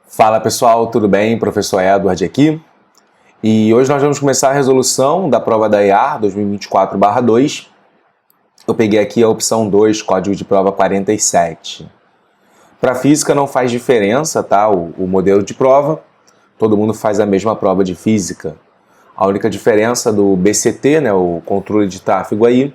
Fala pessoal, tudo bem? Professor Edward aqui. E hoje nós vamos começar a resolução da prova da EAR 2024/2. Eu peguei aqui a opção 2, código de prova 47. Para física não faz diferença, tá? O modelo de prova, todo mundo faz a mesma prova de física. A única diferença do BCT, né, o controle de tráfego aí,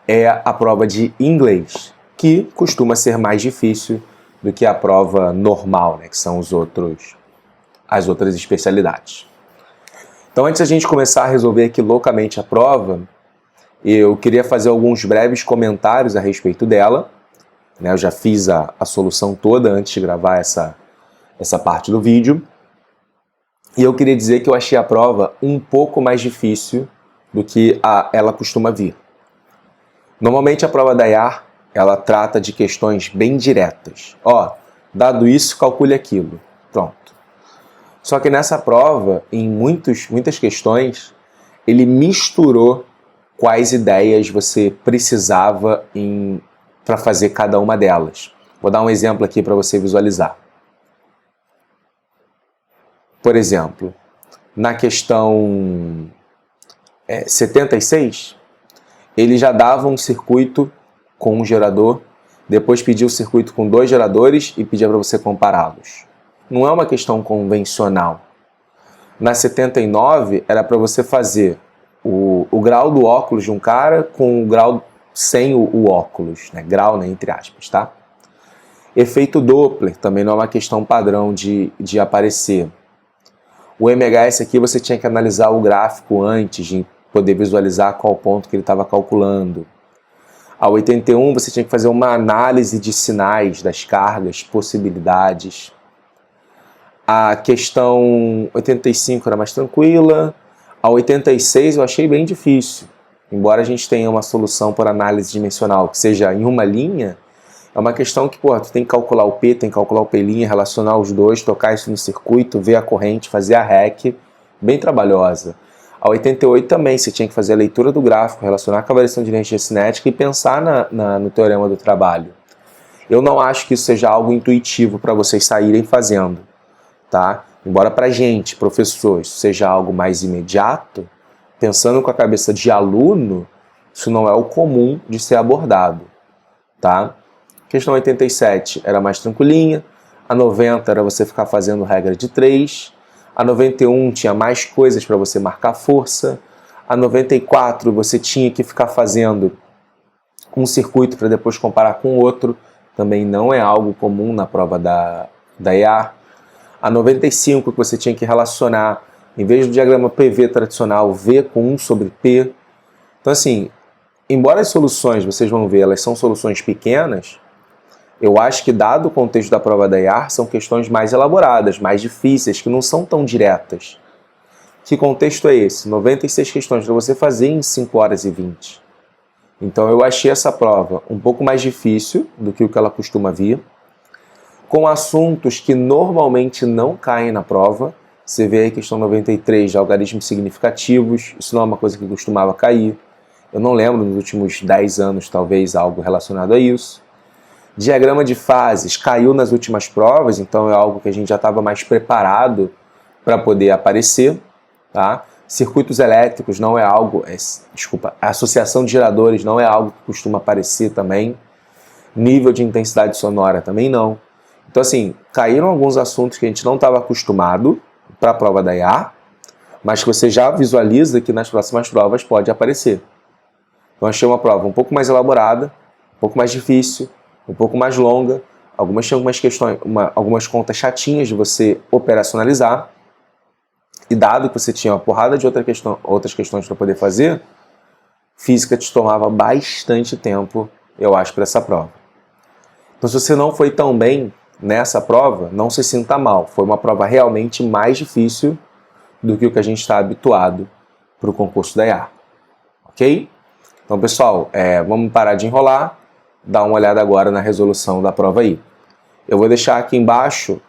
é a prova de inglês, que costuma ser mais difícil do que a prova normal, né, que são as outras especialidades. Então, antes da gente começar a resolver aqui loucamente a prova, eu queria fazer alguns breves comentários a respeito dela. Né, eu já fiz a solução toda antes de gravar essa parte do vídeo. E eu queria dizer que eu achei a prova um pouco mais difícil do que ela costuma vir. Normalmente a prova da EAR, ela trata de questões bem diretas. Ó, dado isso, calcule aquilo. Pronto. Só que nessa prova, em muitas questões, ele misturou quais ideias você precisava para fazer cada uma delas. Vou dar um exemplo aqui para você visualizar. Por exemplo, na questão 76, ele já dava um circuito com um gerador, depois pedia o circuito com 2 geradores e pedia para você compará-los. Não é uma questão convencional. Na 79, era para você fazer o grau do óculos de um cara com o grau sem o óculos, né? Grau, né, entre aspas, tá? Efeito Doppler também não é uma questão padrão de aparecer. O MHS aqui você tinha que analisar o gráfico antes de poder visualizar qual ponto que ele estava calculando. A 81 você tinha que fazer uma análise de sinais das cargas, possibilidades. A questão 85 era mais tranquila. A 86 eu achei bem difícil. Embora a gente tenha uma solução por análise dimensional que seja em uma linha, é uma questão que, tu tem que calcular o P, tem que calcular o P', relacionar os dois, tocar isso no circuito, ver a corrente, fazer a REC, bem trabalhosa. A 88 também, você tinha que fazer a leitura do gráfico, relacionar com a variação de energia cinética e pensar no teorema do trabalho. Eu não acho que isso seja algo intuitivo para vocês saírem fazendo, tá? Embora para a gente, professor, isso seja algo mais imediato, pensando com a cabeça de aluno, isso não é o comum de ser abordado, tá? A questão 87 era mais tranquilinha, a 90 era você ficar fazendo regra de 3, a 91 tinha mais coisas para você marcar força, a 94 você tinha que ficar fazendo um circuito para depois comparar com outro, também não é algo comum na prova da EAR. A 95 que você tinha que relacionar, em vez do diagrama PV tradicional, V com 1 sobre P. Então assim, embora as soluções, vocês vão ver, elas são soluções pequenas, eu acho que, dado o contexto da prova da EAR, são questões mais elaboradas, mais difíceis, que não são tão diretas. Que contexto é esse? 96 questões para você fazer em 5 horas e 20. Então eu achei essa prova um pouco mais difícil do que o que ela costuma vir, com assuntos que normalmente não caem na prova. Você vê aí a questão 93 de algarismos significativos, isso não é uma coisa que costumava cair. Eu não lembro nos últimos 10 anos, talvez, algo relacionado a isso. Diagrama de fases caiu nas últimas provas, então é algo que a gente já estava mais preparado para poder aparecer. Tá? Circuitos elétricos não é algo... a associação de geradores não é algo que costuma aparecer também. Nível de intensidade sonora também não. Então, assim, caíram alguns assuntos que a gente não estava acostumado para a prova da EAR, mas que você já visualiza que nas próximas provas pode aparecer. Então, achei uma prova um pouco mais elaborada, um pouco mais difícil, um pouco mais longa, algumas contas chatinhas de você operacionalizar, e dado que você tinha uma porrada de outras questões para poder fazer, física te tomava bastante tempo, eu acho, para essa prova. Então, se você não foi tão bem nessa prova, não se sinta mal, foi uma prova realmente mais difícil do que o que a gente está habituado para o concurso da EAR, ok? Então, pessoal, vamos parar de enrolar, dar uma olhada agora na resolução da prova aí. Eu vou deixar aqui embaixo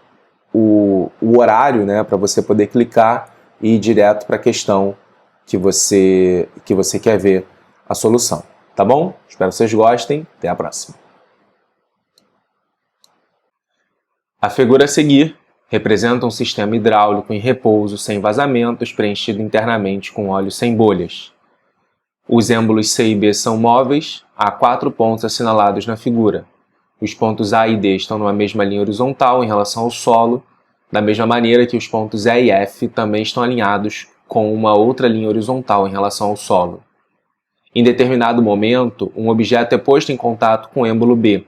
o horário, né, para você poder clicar e ir direto para a questão que você quer ver a solução. Tá bom? Espero que vocês gostem. Até a próxima. A figura a seguir Representa um sistema hidráulico em repouso, sem vazamentos, preenchido internamente com óleo sem bolhas. Os êmbolos C e B são móveis, há 4 pontos assinalados na figura. Os pontos A e D estão numa mesma linha horizontal em relação ao solo, da mesma maneira que os pontos E e F também estão alinhados com uma outra linha horizontal em relação ao solo. Em determinado momento, um objeto é posto em contato com o êmbolo B.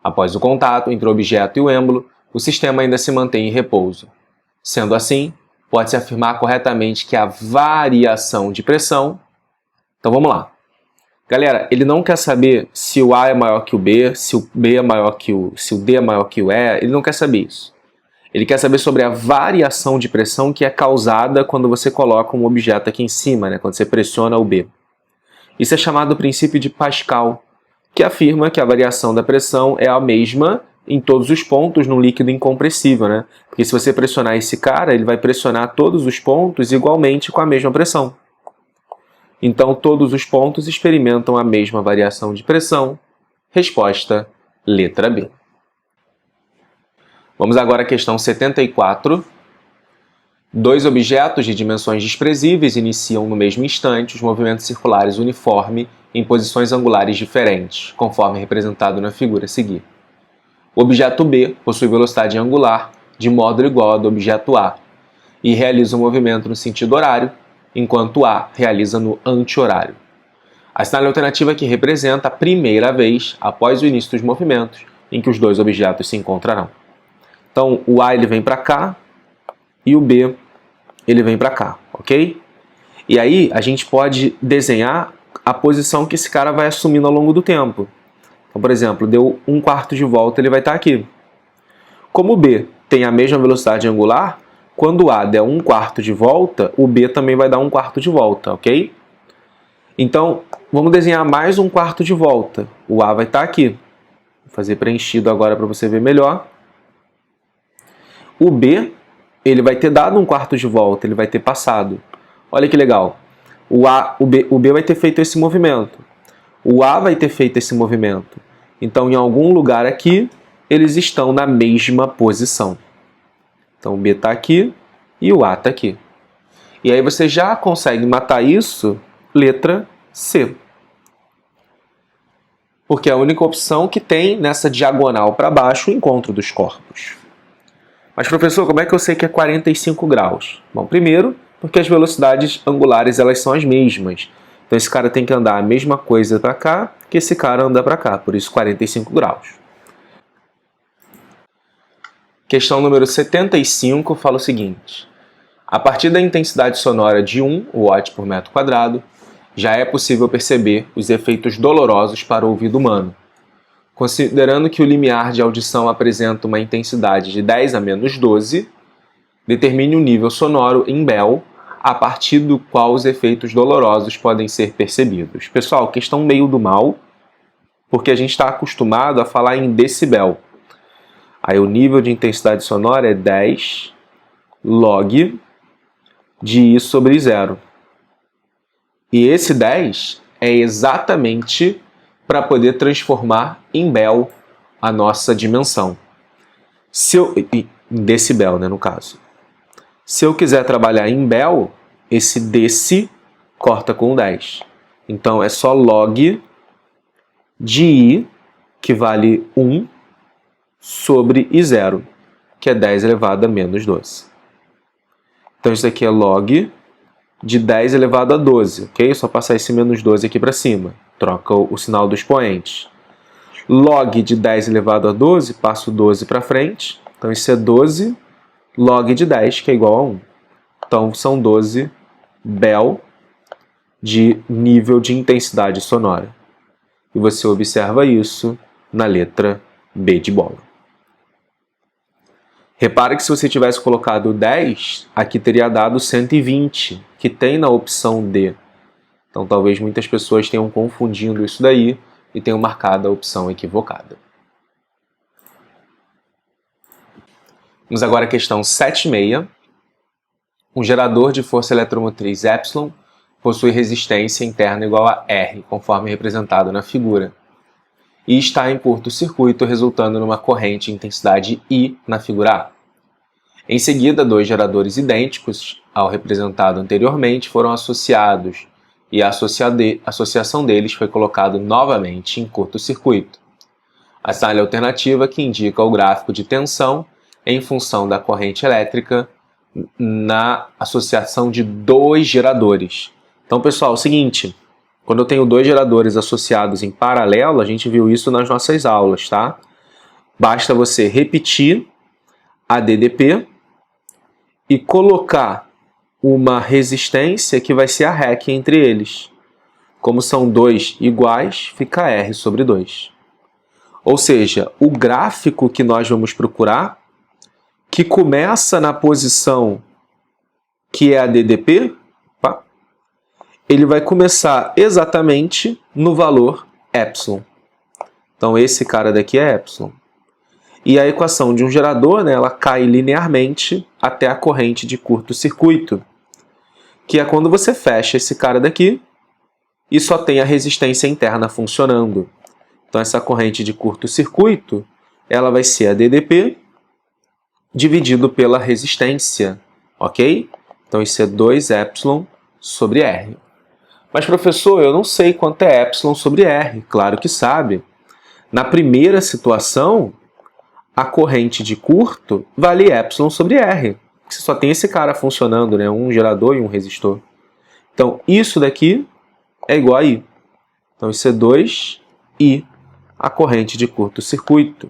Após o contato entre o objeto e o êmbolo, o sistema ainda se mantém em repouso. Sendo assim, pode-se afirmar corretamente que a variação de pressão... Então vamos lá. Galera, ele não quer saber se o A é maior que o B, se o B é maior que se o D é maior que o E, ele não quer saber isso. Ele quer saber sobre a variação de pressão que é causada quando você coloca um objeto aqui em cima, né, quando você pressiona o B. Isso é chamado do princípio de Pascal, que afirma que a variação da pressão é a mesma em todos os pontos num líquido incompressível, né? Porque se você pressionar esse cara, ele vai pressionar todos os pontos igualmente com a mesma pressão. Então, todos os pontos experimentam a mesma variação de pressão. Resposta, letra B. Vamos agora à questão 74. 2 objetos de dimensões desprezíveis iniciam no mesmo instante os movimentos circulares uniformes em posições angulares diferentes, conforme representado na figura a seguir. O objeto B possui velocidade angular de módulo igual ao do objeto A e realiza um movimento no sentido horário, enquanto A realiza no anti-horário. Assinale a alternativa que representa a primeira vez após o início dos movimentos em que os 2 objetos se encontrarão. Então, o A ele vem para cá e o B ele vem para cá, ok? E aí a gente pode desenhar a posição que esse cara vai assumindo ao longo do tempo. Então, por exemplo, deu 1/4 de volta, ele vai estar aqui. Como o B tem a mesma velocidade angular, quando o A der 1/4 de volta, o B também vai dar 1/4 de volta, ok? Então, vamos desenhar mais 1/4 de volta. O A vai estar aqui. Vou fazer preenchido agora para você ver melhor. O B, ele vai ter dado 1/4 de volta, ele vai ter passado. Olha que legal. O B vai ter feito esse movimento. O A vai ter feito esse movimento. Então, em algum lugar aqui, eles estão na mesma posição. Então, o B está aqui e o A está aqui. E aí você já consegue matar isso, letra C. Porque é a única opção que tem nessa diagonal para baixo o encontro dos corpos. Mas, professor, como é que eu sei que é 45 graus? Bom, primeiro, porque as velocidades angulares elas são as mesmas. Então, esse cara tem que andar a mesma coisa para cá que esse cara anda para cá, por isso 45 graus. Questão número 75 fala o seguinte. A partir da intensidade sonora de 1 watt por metro quadrado, já é possível perceber os efeitos dolorosos para o ouvido humano. Considerando que o limiar de audição apresenta uma intensidade de 10 a menos 12, determine o nível sonoro em Bell, a partir do qual os efeitos dolorosos podem ser percebidos. Pessoal, questão meio do mal, porque a gente está acostumado a falar em decibel. Aí o nível de intensidade sonora é 10 log de I sobre 0. E esse 10 é exatamente para poder transformar em Bell a nossa dimensão. Em decibel, né, no caso. Se eu quiser trabalhar em Bell, esse deci corta com 10. Então é só log de I, que vale 1, sobre I0, que é 10 elevado a menos 12. Então isso aqui é log de 10 elevado a 12, ok? É só passar esse menos 12 aqui para cima. Troca o sinal do expoente. Log de 10 elevado a 12, passo 12 para frente. Então isso é 12 log de 10, que é igual a 1. Então são 12 Bell de nível de intensidade sonora. E você observa isso na letra B de bola. Repare que se você tivesse colocado 10, aqui teria dado 120, que tem na opção D. Então talvez muitas pessoas tenham confundido isso daí e tenham marcado a opção equivocada. Vamos agora à questão 7,6. Um gerador de força eletromotriz Epsilon possui resistência interna igual a R, conforme representado na figura, e está em curto-circuito, resultando numa corrente de intensidade I na figura A. Em seguida, dois geradores idênticos ao representado anteriormente foram associados e a associação deles foi colocada novamente em curto-circuito. Assinale a alternativa que indica o gráfico de tensão em função da corrente elétrica na associação de dois geradores. Então, pessoal, é o seguinte, quando eu tenho dois geradores associados em paralelo, a gente viu isso nas nossas aulas, tá? Basta você repetir a DDP e colocar uma resistência que vai ser a REC entre eles. Como são dois iguais, fica R sobre 2. Ou seja, o gráfico que nós vamos procurar, que começa na posição que é a DDP, ele vai começar exatamente no valor epsilon. Então esse cara daqui é epsilon. E a equação de um gerador, né, ela cai linearmente até a corrente de curto-circuito, que é quando você fecha esse cara daqui e só tem a resistência interna funcionando. Então essa corrente de curto-circuito, ela vai ser a DDP dividido pela resistência, ok? Então isso é 2 epsilon sobre R. Mas professor, eu não sei quanto é epsilon sobre R. Claro que sabe. Na primeira situação, a corrente de curto vale epsilon sobre R. Você só tem esse cara funcionando, né? Um gerador e um resistor. Então isso daqui é igual a I. Então isso é 2I, a corrente de curto-circuito.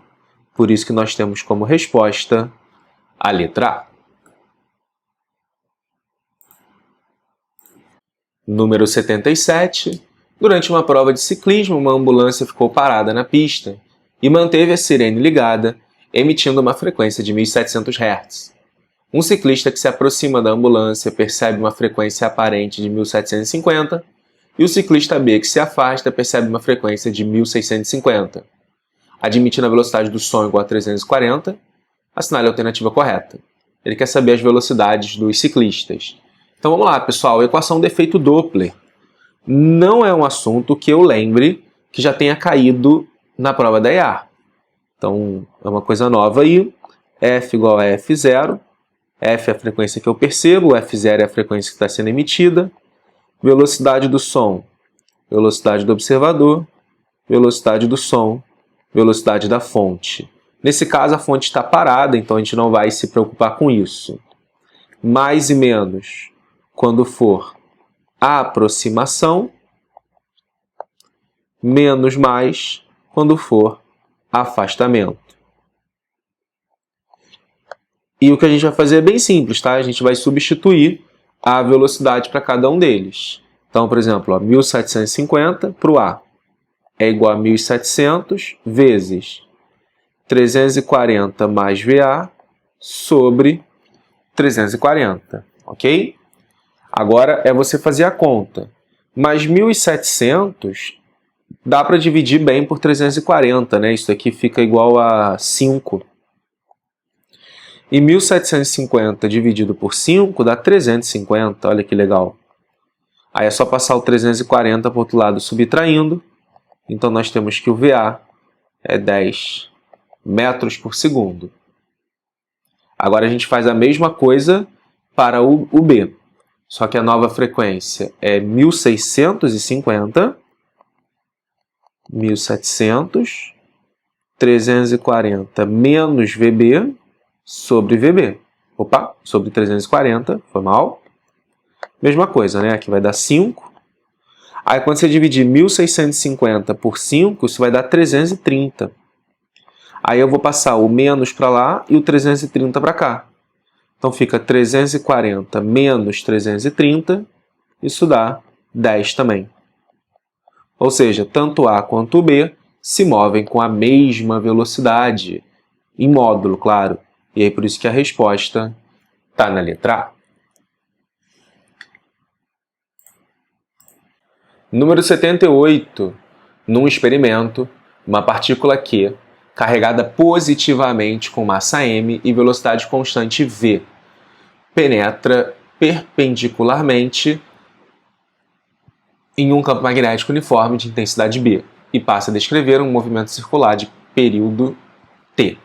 Por isso que nós temos como resposta a letra A. Número 77. Durante uma prova de ciclismo, uma ambulância ficou parada na pista e manteve a sirene ligada, emitindo uma frequência de 1.700 Hz. Um ciclista que se aproxima da ambulância percebe uma frequência aparente de 1.750 e o ciclista B que se afasta percebe uma frequência de 1.650. Admitindo a velocidade do som igual a 340, assinale a alternativa correta. Ele quer saber as velocidades dos ciclistas. Então vamos lá, pessoal. Equação do efeito Doppler. Não é um assunto que eu lembre que já tenha caído na prova da IAR. Então é uma coisa nova aí. F igual a F0. F é a frequência que eu percebo, F0 é a frequência que está sendo emitida. Velocidade do som, velocidade do observador, velocidade do som, velocidade da fonte. Nesse caso a fonte está parada, então a gente não vai se preocupar com isso. Mais e menos quando for a aproximação, menos mais quando for afastamento. E o que a gente vai fazer é bem simples, tá? A gente vai substituir a velocidade para cada um deles. Então, por exemplo, 1.750 para o A é igual a 1.700 vezes 340 mais VA sobre 340, ok? Agora é você fazer a conta. Mas 1.700 dá para dividir bem por 340, né? Isso aqui fica igual a 5. E 1.750 dividido por 5 dá 350, olha que legal. Aí é só passar o 340 para o outro lado subtraindo. Então nós temos que o VA é 10 metros por segundo. Agora a gente faz a mesma coisa para o B. Só que a nova frequência é 1.650, 1.700, 340 menos VB sobre VB. Opa, sobre 340, foi mal. Mesma coisa, né? Aqui vai dar 5. Aí quando você dividir 1.650 por 5, isso vai dar 330. Aí eu vou passar o menos para lá e o 330 para cá. Então fica 340 menos 330, isso dá 10 também. Ou seja, tanto A quanto B se movem com a mesma velocidade, em módulo, claro. E aí por isso que a resposta está na letra A. Número 78. Num experimento, uma partícula Q, carregada positivamente com massa m e velocidade constante v, penetra perpendicularmente em um campo magnético uniforme de intensidade B e passa a descrever um movimento circular de período t.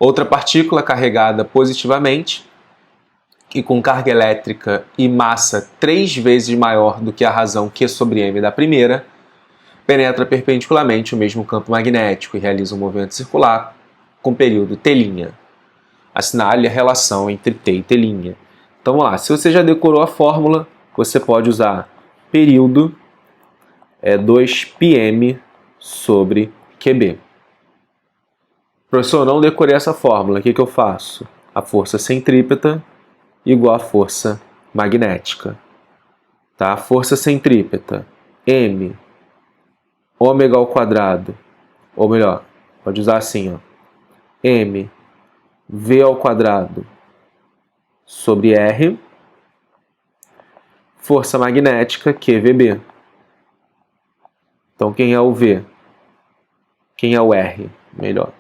Outra partícula carregada positivamente e com carga elétrica e massa 3 vezes maior do que a razão Q sobre m da primeira, penetra perpendicularmente o mesmo campo magnético e realiza um movimento circular com período T'. Assinale a relação entre T e T'. Então vamos lá, se você já decorou a fórmula, você pode usar período 2πm sobre QB. Professor, eu não decorei essa fórmula, o que eu faço? A força centrípeta igual a força magnética. Tá? Força centrípeta, m, ômega ao quadrado, ou melhor, pode usar assim, ó, m, v ao quadrado sobre r, força magnética, QVB. Então, quem é o V? Quem é o R? Melhor.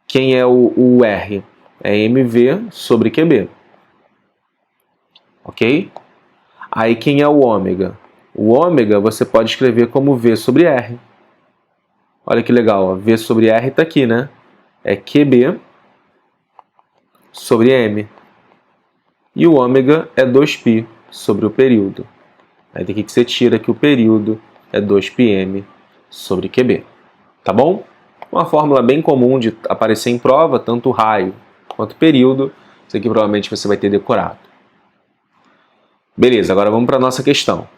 Quem é o R? É mv sobre QB. Ok? Aí quem é o ômega? O ômega você pode escrever como V sobre R. Olha que legal, ó. V sobre R está aqui, né? É QB sobre M. E o ômega é 2π sobre o período. Aí daqui que você tira que o período é 2πm sobre QB. Tá bom? Uma fórmula bem comum de aparecer em prova, tanto raio quanto período. Isso aqui provavelmente você vai ter decorado. Beleza, agora vamos para a nossa questão.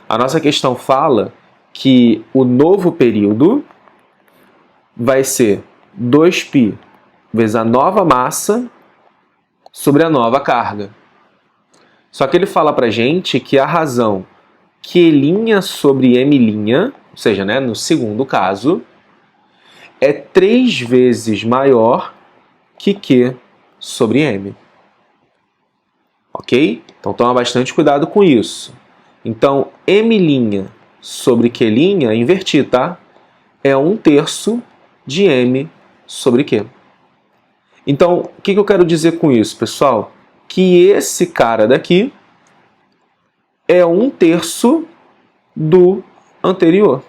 A nossa questão fala que o novo período vai ser 2π vezes a nova massa sobre a nova carga. Só que ele fala para a gente que a razão Q' sobre M', ou seja, né, no segundo caso, é 3 vezes maior que Q sobre M. Ok? Então toma bastante cuidado com isso. Então, M' sobre Q', inverti, tá? É 1/3 de M sobre Q. Então, o que eu quero dizer com isso, pessoal? Que esse cara daqui é 1/3 do anterior.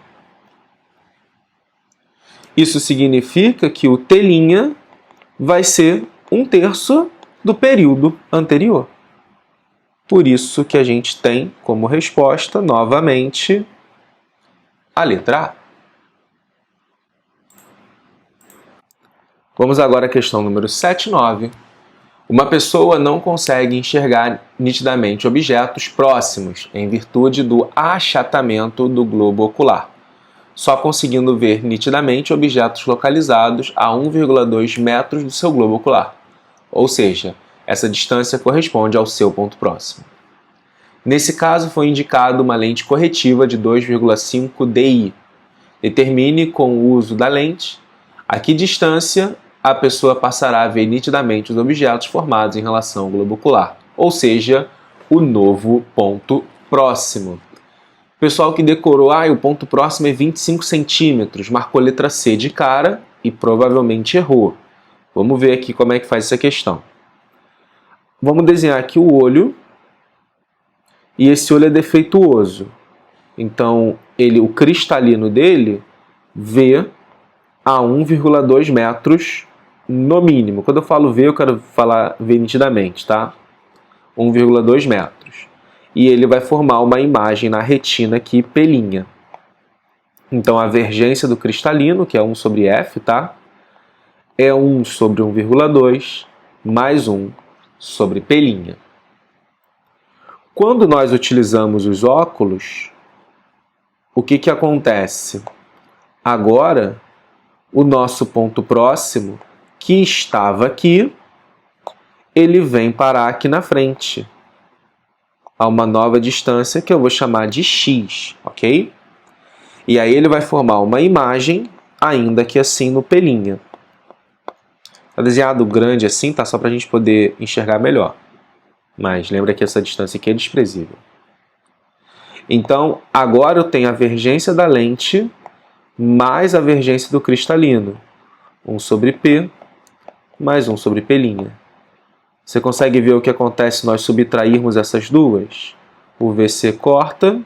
Isso significa que o T' vai ser 1/3 do período anterior. Por isso que a gente tem como resposta, novamente, a letra A. Vamos agora à questão número 7 e 9. Uma pessoa não consegue enxergar nitidamente objetos próximos em virtude do achatamento do globo ocular, só conseguindo ver nitidamente objetos localizados a 1,2 metros do seu globo ocular, ou seja, essa distância corresponde ao seu ponto próximo. Nesse caso, foi indicado uma lente corretiva de 2,5 dI. Determine, com o uso da lente, a que distância a pessoa passará a ver nitidamente os objetos formados em relação ao globo ocular, ou seja, o novo ponto próximo. Pessoal que decorou, o ponto próximo é 25 centímetros, marcou letra C de cara e provavelmente errou. Vamos ver aqui como é que faz essa questão. Vamos desenhar aqui o olho, e esse olho é defeituoso. Então, o cristalino dele vê a 1,2 metros no mínimo. Quando eu falo ver, eu quero falar ver nitidamente, tá? 1,2 metros. E ele vai formar uma imagem na retina aqui, pelinha. Então, a vergência do cristalino, que é 1 sobre F, tá? É 1 sobre 1,2 mais 1 sobre pelinha. Quando nós utilizamos os óculos, o que acontece? Agora, o nosso ponto próximo, que estava aqui, ele vem parar aqui na frente, a uma nova distância que eu vou chamar de x, ok? E aí ele vai formar uma imagem, ainda que assim no pelinha. Está desenhado grande assim, tá? Só para a gente poder enxergar melhor. Mas lembra que essa distância aqui é desprezível. Então, agora eu tenho a vergência da lente mais a vergência do cristalino. 1 sobre P mais 1 sobre pelinha. Você consegue ver o que acontece se nós subtrairmos essas duas? O VC corta,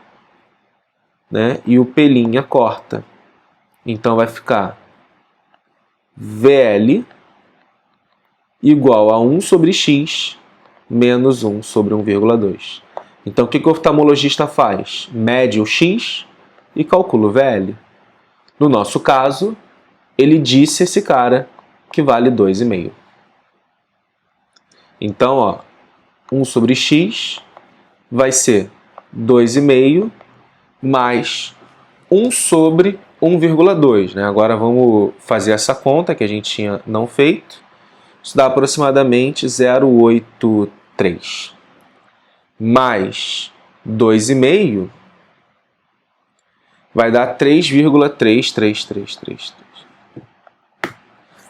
né, e o pelinha corta. Então vai ficar VL igual a 1 sobre x menos 1 sobre 1,2. Então, o que o oftalmologista faz? Mede o x e calcula o VL. No nosso caso, ele disse a esse cara que vale 2,5. Então, ó, 1 sobre x vai ser 2,5 mais 1 sobre 1,2. Né? Agora vamos fazer essa conta que a gente tinha não feito. Isso dá aproximadamente 0,83. Mais 2,5 vai dar 3,33333.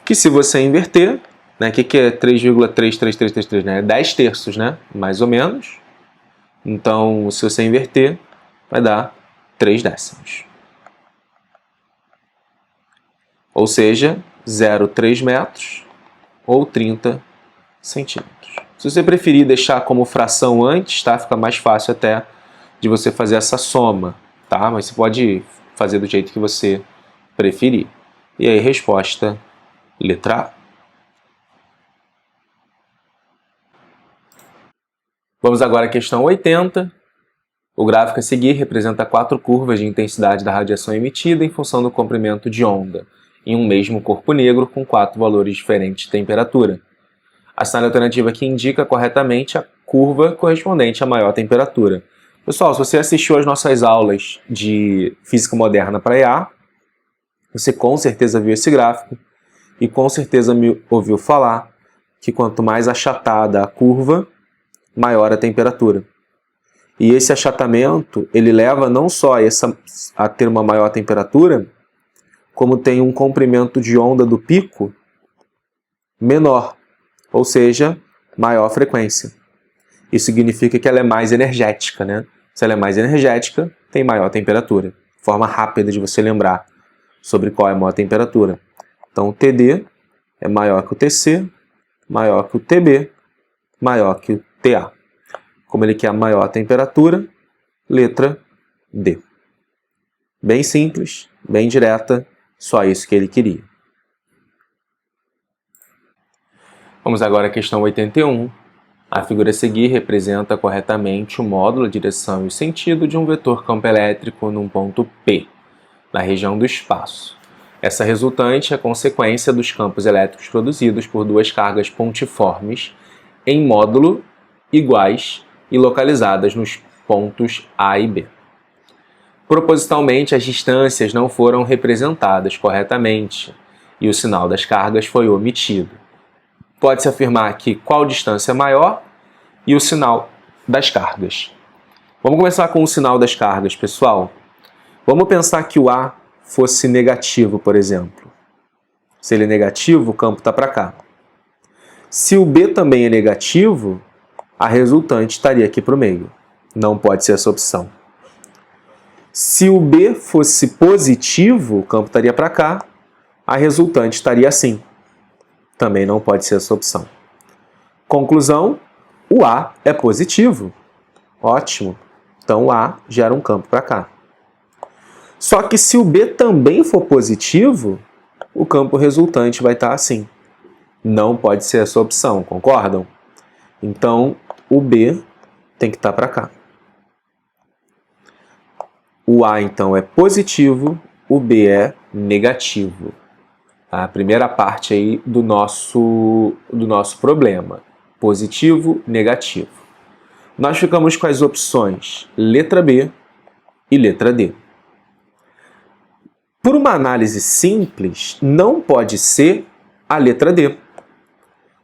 Que se você inverter, né, o que é 3,33333? Né? É 10 terços, né? Mais ou menos. Então, se você inverter, vai dar 3 décimos. Ou seja, 0,3 metros ou 30 centímetros. Se você preferir deixar como fração antes, tá? Fica mais fácil até de você fazer essa soma, tá? Mas você pode fazer do jeito que você preferir. E aí, resposta, letra A. Vamos agora à questão 80. O gráfico a seguir representa 4 curvas de intensidade da radiação emitida em função do comprimento de onda, em um mesmo corpo negro com 4 valores diferentes de temperatura. A sinal alternativa que indica corretamente a curva correspondente à maior temperatura. Pessoal, se você assistiu às nossas aulas de Física Moderna para EA, você com certeza viu esse gráfico e com certeza me ouviu falar que quanto mais achatada a curva, maior a temperatura. E esse achatamento, ele leva não só a ter uma maior temperatura, como tem um comprimento de onda do pico menor, ou seja, maior frequência. Isso significa que ela é mais energética, né? Se ela é mais energética, tem maior temperatura. Forma rápida de você lembrar sobre qual é a maior temperatura. Então, o TD é maior que o TC, maior que o TB, maior que o TA. Como ele quer a maior temperatura, letra D. Bem simples, bem direta, só isso que ele queria. Vamos agora à questão 81. A figura a seguir representa corretamente o módulo, a direção e o sentido de um vetor campo elétrico num ponto P, na região do espaço. Essa resultante é consequência dos campos elétricos produzidos por duas cargas pontiformes em módulo iguais e localizadas nos pontos A e B. Propositalmente, as distâncias não foram representadas corretamente e o sinal das cargas foi omitido. Pode-se afirmar aqui qual distância é maior e o sinal das cargas. Vamos começar com o sinal das cargas, pessoal. Vamos pensar que o A fosse negativo, por exemplo. Se ele é negativo, o campo está para cá. Se o B também é negativo, a resultante estaria aqui para o meio. Não pode ser essa opção. Se o B fosse positivo, o campo estaria para cá, a resultante estaria assim. Também não pode ser essa opção. Conclusão, o A é positivo. Ótimo. Então o A gera um campo para cá. Só que se o B também for positivo, o campo resultante vai estar assim. Não pode ser essa opção, concordam? Então o B tem que estar para cá. O A então é positivo, o B é negativo. A primeira parte aí do nosso problema. Positivo, negativo. Nós ficamos com as opções letra B e letra D. Por uma análise simples, não pode ser a letra D.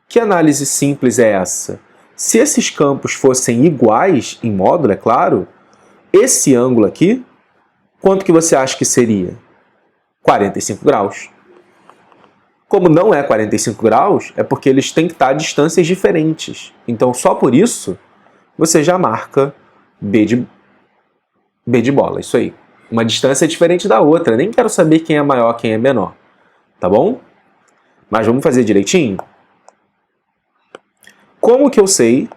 Que análise simples é essa? Se esses campos fossem iguais em módulo, é claro, esse ângulo aqui, quanto que você acha que seria? 45 graus. Como não é 45 graus, é porque eles têm que estar a distâncias diferentes. Então, só por isso, você já marca B de bola, isso aí. Uma distância diferente da outra. Nem quero saber quem é maior, quem é menor. Tá bom? Mas vamos fazer direitinho? Como que eu sei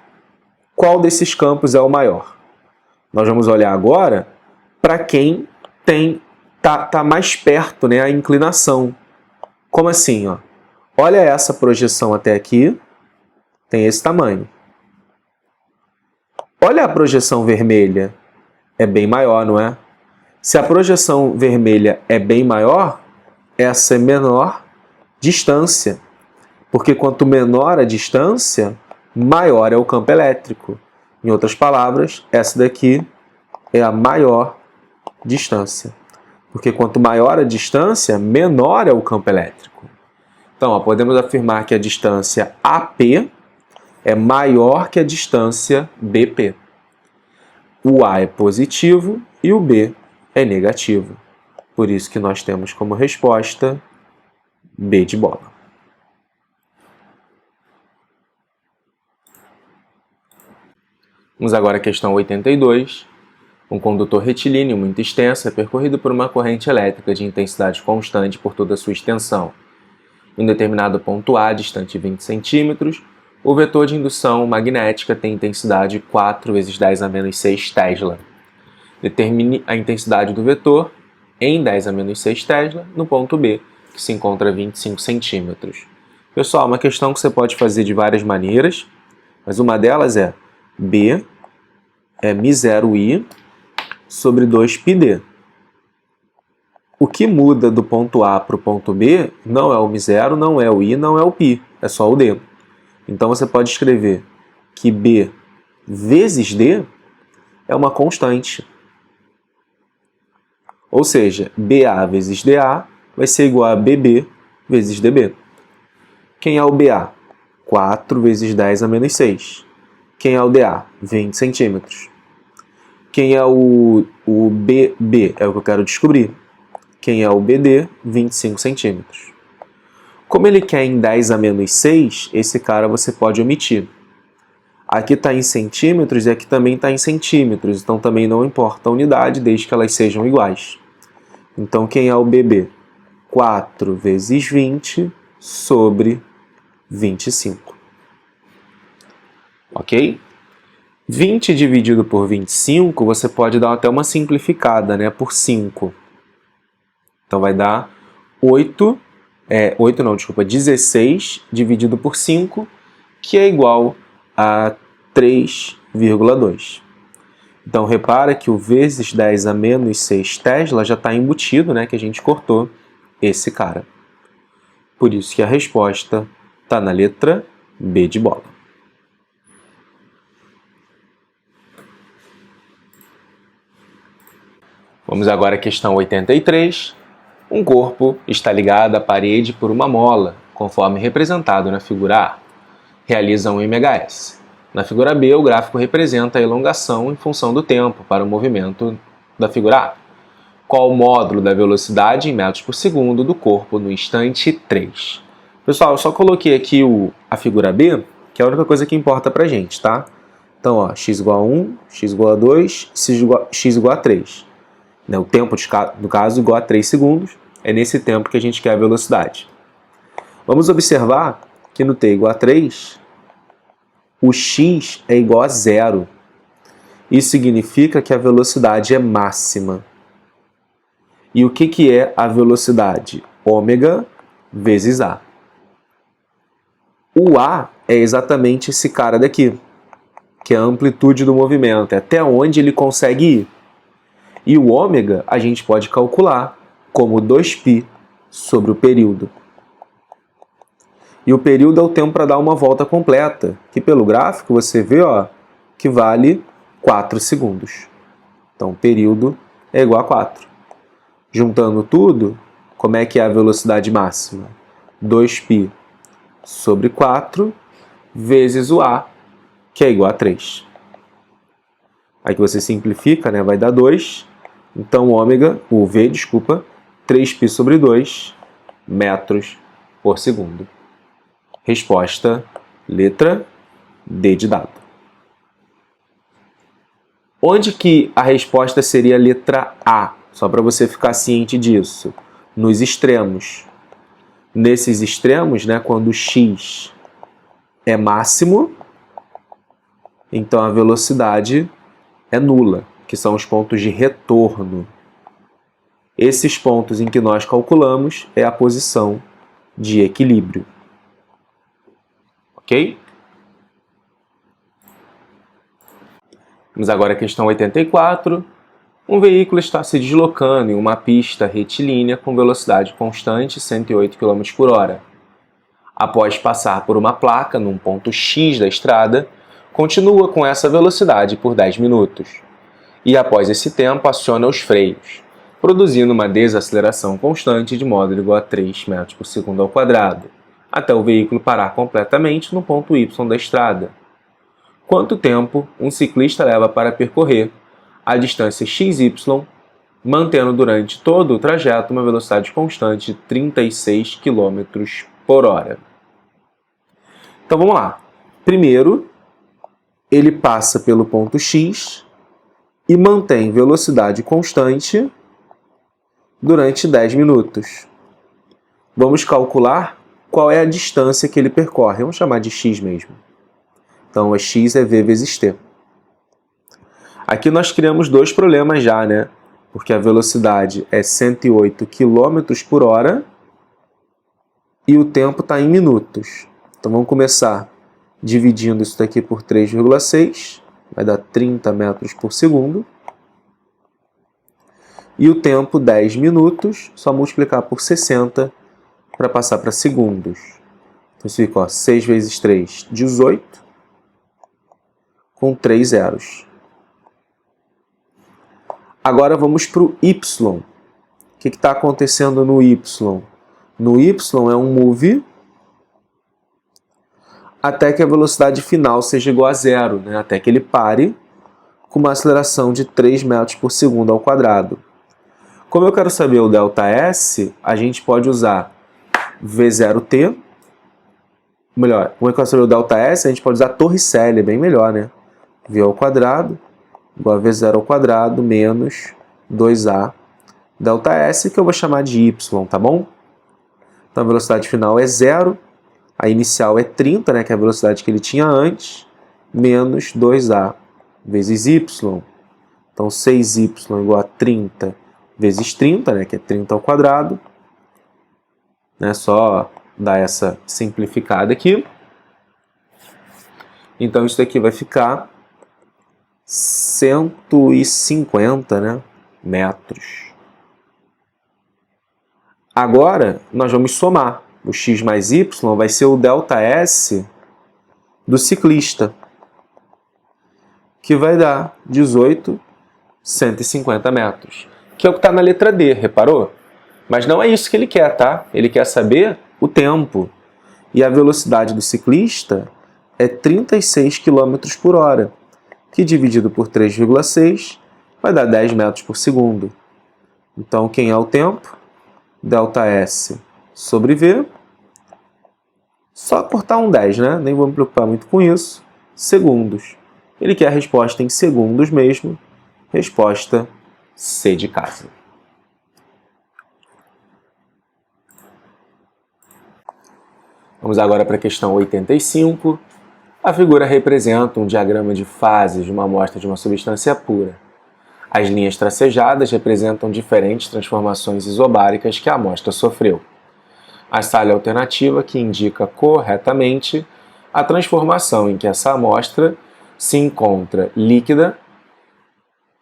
qual desses campos é o maior? Nós vamos olhar agora para quem tá mais perto, né, a inclinação. Como assim? Ó? Olha essa projeção até aqui, tem esse tamanho. Olha a projeção vermelha, é bem maior, não é? Se a projeção vermelha é bem maior, essa é menor distância. Porque quanto menor a distância, maior é o campo elétrico. Em outras palavras, essa daqui é a maior distância. Porque quanto maior a distância, menor é o campo elétrico. Então, ó, podemos afirmar que a distância AP é maior que a distância BP. O A é positivo e o B é negativo. Por isso que nós temos como resposta B de bola. Vamos agora à questão 82. Um condutor retilíneo muito extenso é percorrido por uma corrente elétrica de intensidade constante por toda a sua extensão. Em um determinado ponto A, distante 20 centímetros, o vetor de indução magnética tem intensidade 4 vezes 10 a menos 6 Tesla. Determine a intensidade do vetor em 10 a menos 6 Tesla no ponto B, que se encontra a 25 centímetros. Pessoal, uma questão que você pode fazer de várias maneiras, mas uma delas é B é μ0i sobre 2πd. O que muda do ponto A para o ponto B não é o μ0, não é o i, não é o π, é só o d. Então você pode escrever que B vezes d é uma constante. Ou seja, BA vezes DA vai ser igual a BB vezes DB. Quem é o BA? 4 vezes 10 a menos 6. Quem é o DA? 20 centímetros. Quem é o BB? É o que eu quero descobrir. Quem é o BD? 25 centímetros. Como ele quer em 10 a menos 6, esse cara você pode omitir. Aqui está em centímetros e aqui também está em centímetros, então também não importa a unidade, desde que elas sejam iguais. Então, quem é o BB? 4 vezes 20 sobre 25. Ok? 20 dividido por 25, você pode dar até uma simplificada, né? Por 5. Então, vai dar 16 dividido por 5, que é igual a 3,2. Então, repara que o vezes 10 a menos 6 Tesla já está embutido, né? Que a gente cortou esse cara. Por isso que a resposta está na letra B de bola. Vamos agora à questão 83. Um corpo está ligado à parede por uma mola, conforme representado na figura A. Realiza um MHS. Na figura B, o gráfico representa a elongação em função do tempo para o movimento da figura A. Qual o módulo da velocidade em metros por segundo do corpo no instante 3? Pessoal, eu só coloquei aqui a figura B, que é a única coisa que importa pra gente, tá? Então, ó, x igual a 1, x igual a 2, x igual a 3. O tempo, no caso, igual a 3 segundos. É nesse tempo que a gente quer a velocidade. Vamos observar que no t igual a 3, o x é igual a 0. Isso significa que a velocidade é máxima. E o que é a velocidade? Ômega vezes a. O a é exatamente esse cara daqui, que é a amplitude do movimento, é até onde ele consegue ir. E o ômega a gente pode calcular como 2π sobre o período. E o período é o tempo para dar uma volta completa, que pelo gráfico você vê que vale 4 segundos. Então, o período é igual a 4. Juntando tudo, como é que é a velocidade máxima? 2π sobre 4 vezes o a, que é igual a 3. Aí que você simplifica, né? Vai dar 2. Então, o v, 3π sobre 2 metros por segundo. Resposta, letra D de dado. Onde que a resposta seria a letra A? Só para você ficar ciente disso. Nos extremos. Nesses extremos, né, quando o x é máximo, então a velocidade é nula, que são os pontos de retorno. Esses pontos em que nós calculamos é a posição de equilíbrio. Ok? Vamos agora à questão 84. Um veículo está se deslocando em uma pista retilínea com velocidade constante, 108 km por hora. Após passar por uma placa num ponto X da estrada, continua com essa velocidade por 10 minutos. E após esse tempo, aciona os freios, produzindo uma desaceleração constante de modo igual a 3 metros por segundo ao quadrado, até o veículo parar completamente no ponto Y da estrada. Quanto tempo um ciclista leva para percorrer a distância XY, mantendo durante todo o trajeto uma velocidade constante de 36 km por hora? Então vamos lá. Primeiro, ele passa pelo ponto X e mantém velocidade constante durante 10 minutos. Vamos calcular qual é a distância que ele percorre. Vamos chamar de X mesmo. Então, X é V vezes T. Aqui nós criamos dois problemas já, né? Porque a velocidade é 108 km por hora e o tempo está em minutos. Então, vamos começar dividindo isso daqui por 3,6. Vai dar 30 metros por segundo. E o tempo, 10 minutos, só multiplicar por 60 para passar para segundos. Então, isso fica 6 vezes 3, 18, com 3 zeros. Agora vamos para o Y. O que está acontecendo no Y? No Y é um move até que a velocidade final seja igual a zero, né? Até que ele pare com uma aceleração de 3 metros por segundo ao quadrado. Como eu quero saber o ΔS, a gente pode usar V0T. Melhor, como eu quero saber o ΔS, a gente pode usar a torricele, é bem melhor, né? V ao quadrado igual a V0 ao quadrado menos 2A ΔS, que eu vou chamar de Y, tá bom? Então a velocidade final é 0. A inicial é 30, né, que é a velocidade que ele tinha antes, menos 2A vezes Y. Então, 6Y igual a 30 vezes 30, né, que é 30 ao quadrado. Né, só dar essa simplificada aqui. Então, isso daqui vai ficar 150, né, metros. Agora, nós vamos somar. O X mais Y vai ser o ΔS do ciclista, que vai dar 18,150 metros, que é o que está na letra D, reparou? Mas não é isso que ele quer, tá? Ele quer saber o tempo. E a velocidade do ciclista é 36 km por hora, que dividido por 3,6 vai dar 10 metros por segundo. Então, quem é o tempo? ΔS sobre V, só cortar um 10, né? Nem vou me preocupar muito com isso. Segundos. Ele quer a resposta em segundos mesmo. Resposta C de casa. Vamos agora para a questão 85. A figura representa um diagrama de fases de uma amostra de uma substância pura. As linhas tracejadas representam diferentes transformações isobáricas que a amostra sofreu. Assalhe a alternativa que indica corretamente a transformação em que essa amostra se encontra líquida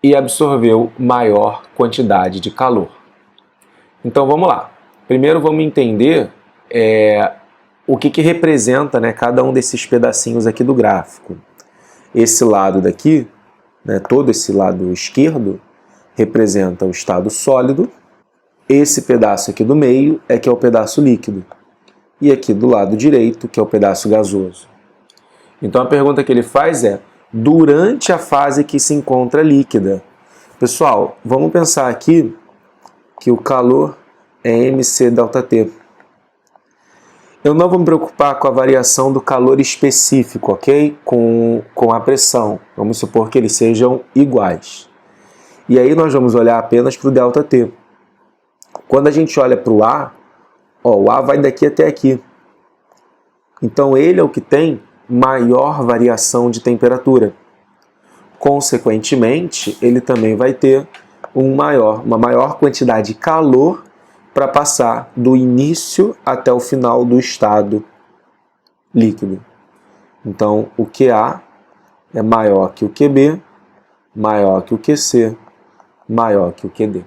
e absorveu maior quantidade de calor. Então vamos lá. Primeiro vamos entender o que representa, né, cada um desses pedacinhos aqui do gráfico. Esse lado daqui, né, todo esse lado esquerdo, representa o estado sólido. Esse pedaço aqui do meio que é o pedaço líquido. E aqui do lado direito, que é o pedaço gasoso. Então a pergunta que ele faz é, durante a fase que se encontra líquida. Pessoal, vamos pensar aqui que o calor é mc∆T. Eu não vou me preocupar com a variação do calor específico, ok? Com a pressão. Vamos supor que eles sejam iguais. E aí nós vamos olhar apenas para o ΔT. Quando a gente olha para o A, o A vai daqui até aqui. Então ele é o que tem maior variação de temperatura. Consequentemente, ele também vai ter uma maior quantidade de calor para passar do início até o final do estado líquido. Então, o QA é maior que o QB, maior que o QC, maior que o QD.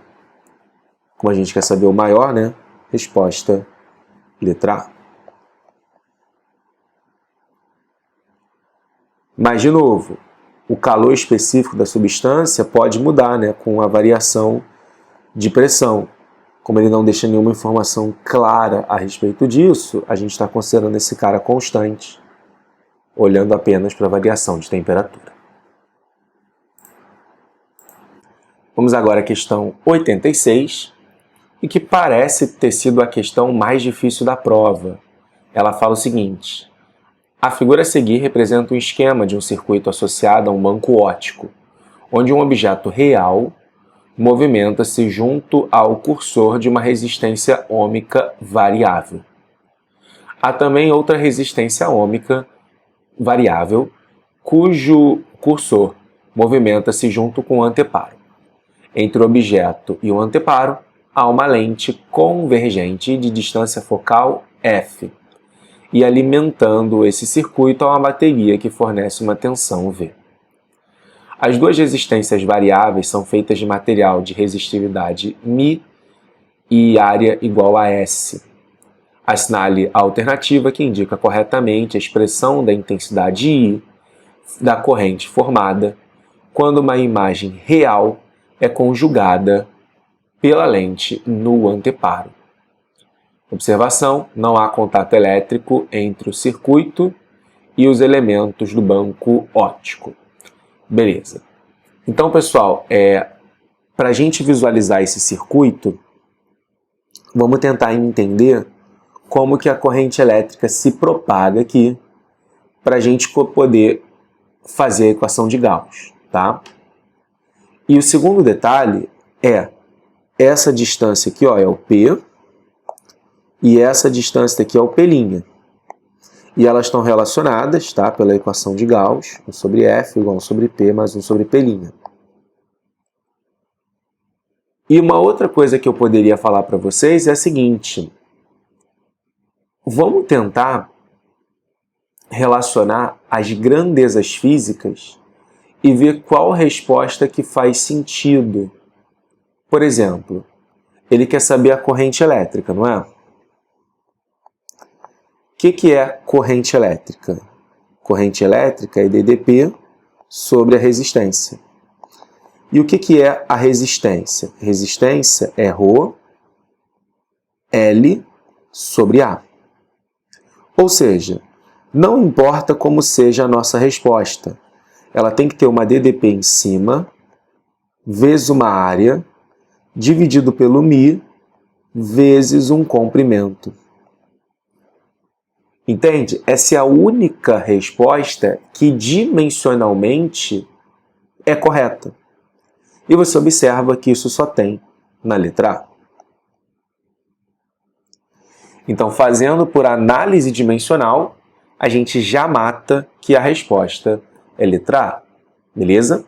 Como a gente quer saber o maior, né? Resposta, letra A. Mas, de novo, o calor específico da substância pode mudar, né? Com a variação de pressão. Como ele não deixa nenhuma informação clara a respeito disso, a gente está considerando esse cara constante, olhando apenas para a variação de temperatura. Vamos agora à questão 86, e que parece ter sido a questão mais difícil da prova. Ela fala o seguinte: a figura a seguir representa um esquema de um circuito associado a um banco óptico, onde um objeto real movimenta-se junto ao cursor de uma resistência ômica variável. Há também outra resistência ômica variável, cujo cursor movimenta-se junto com o anteparo. Entre o objeto e o anteparo, há uma lente convergente de distância focal f, e alimentando esse circuito há uma bateria que fornece uma tensão V. As duas resistências variáveis são feitas de material de resistividade μ e área igual a S. Assinale a alternativa que indica corretamente a expressão da intensidade I da corrente formada quando uma imagem real é conjugada pela lente no anteparo. Observação: não há contato elétrico entre o circuito e os elementos do banco óptico. Beleza. Então, pessoal, para a gente visualizar esse circuito, vamos tentar entender como que a corrente elétrica se propaga aqui para a gente poder fazer a equação de Gauss, tá? E o segundo detalhe é essa distância aqui, ó, é o P, e essa distância aqui é o P'. E elas estão relacionadas, tá, pela equação de Gauss, 1 sobre F igual a 1 sobre P mais 1 sobre P'. E uma outra coisa que eu poderia falar para vocês é a seguinte: vamos tentar relacionar as grandezas físicas e ver qual resposta que faz sentido. Por exemplo, ele quer saber a corrente elétrica, não é? O que é corrente elétrica? Corrente elétrica é ddP sobre a resistência. E o que é a resistência? Resistência é ρ L sobre A. Ou seja, não importa como seja a nossa resposta, ela tem que ter uma ddP em cima, vezes uma área, dividido pelo μ, vezes um comprimento. Entende? Essa é a única resposta que dimensionalmente é correta. E você observa que isso só tem na letra A. Então, fazendo por análise dimensional, a gente já mata que a resposta é letra A. Beleza?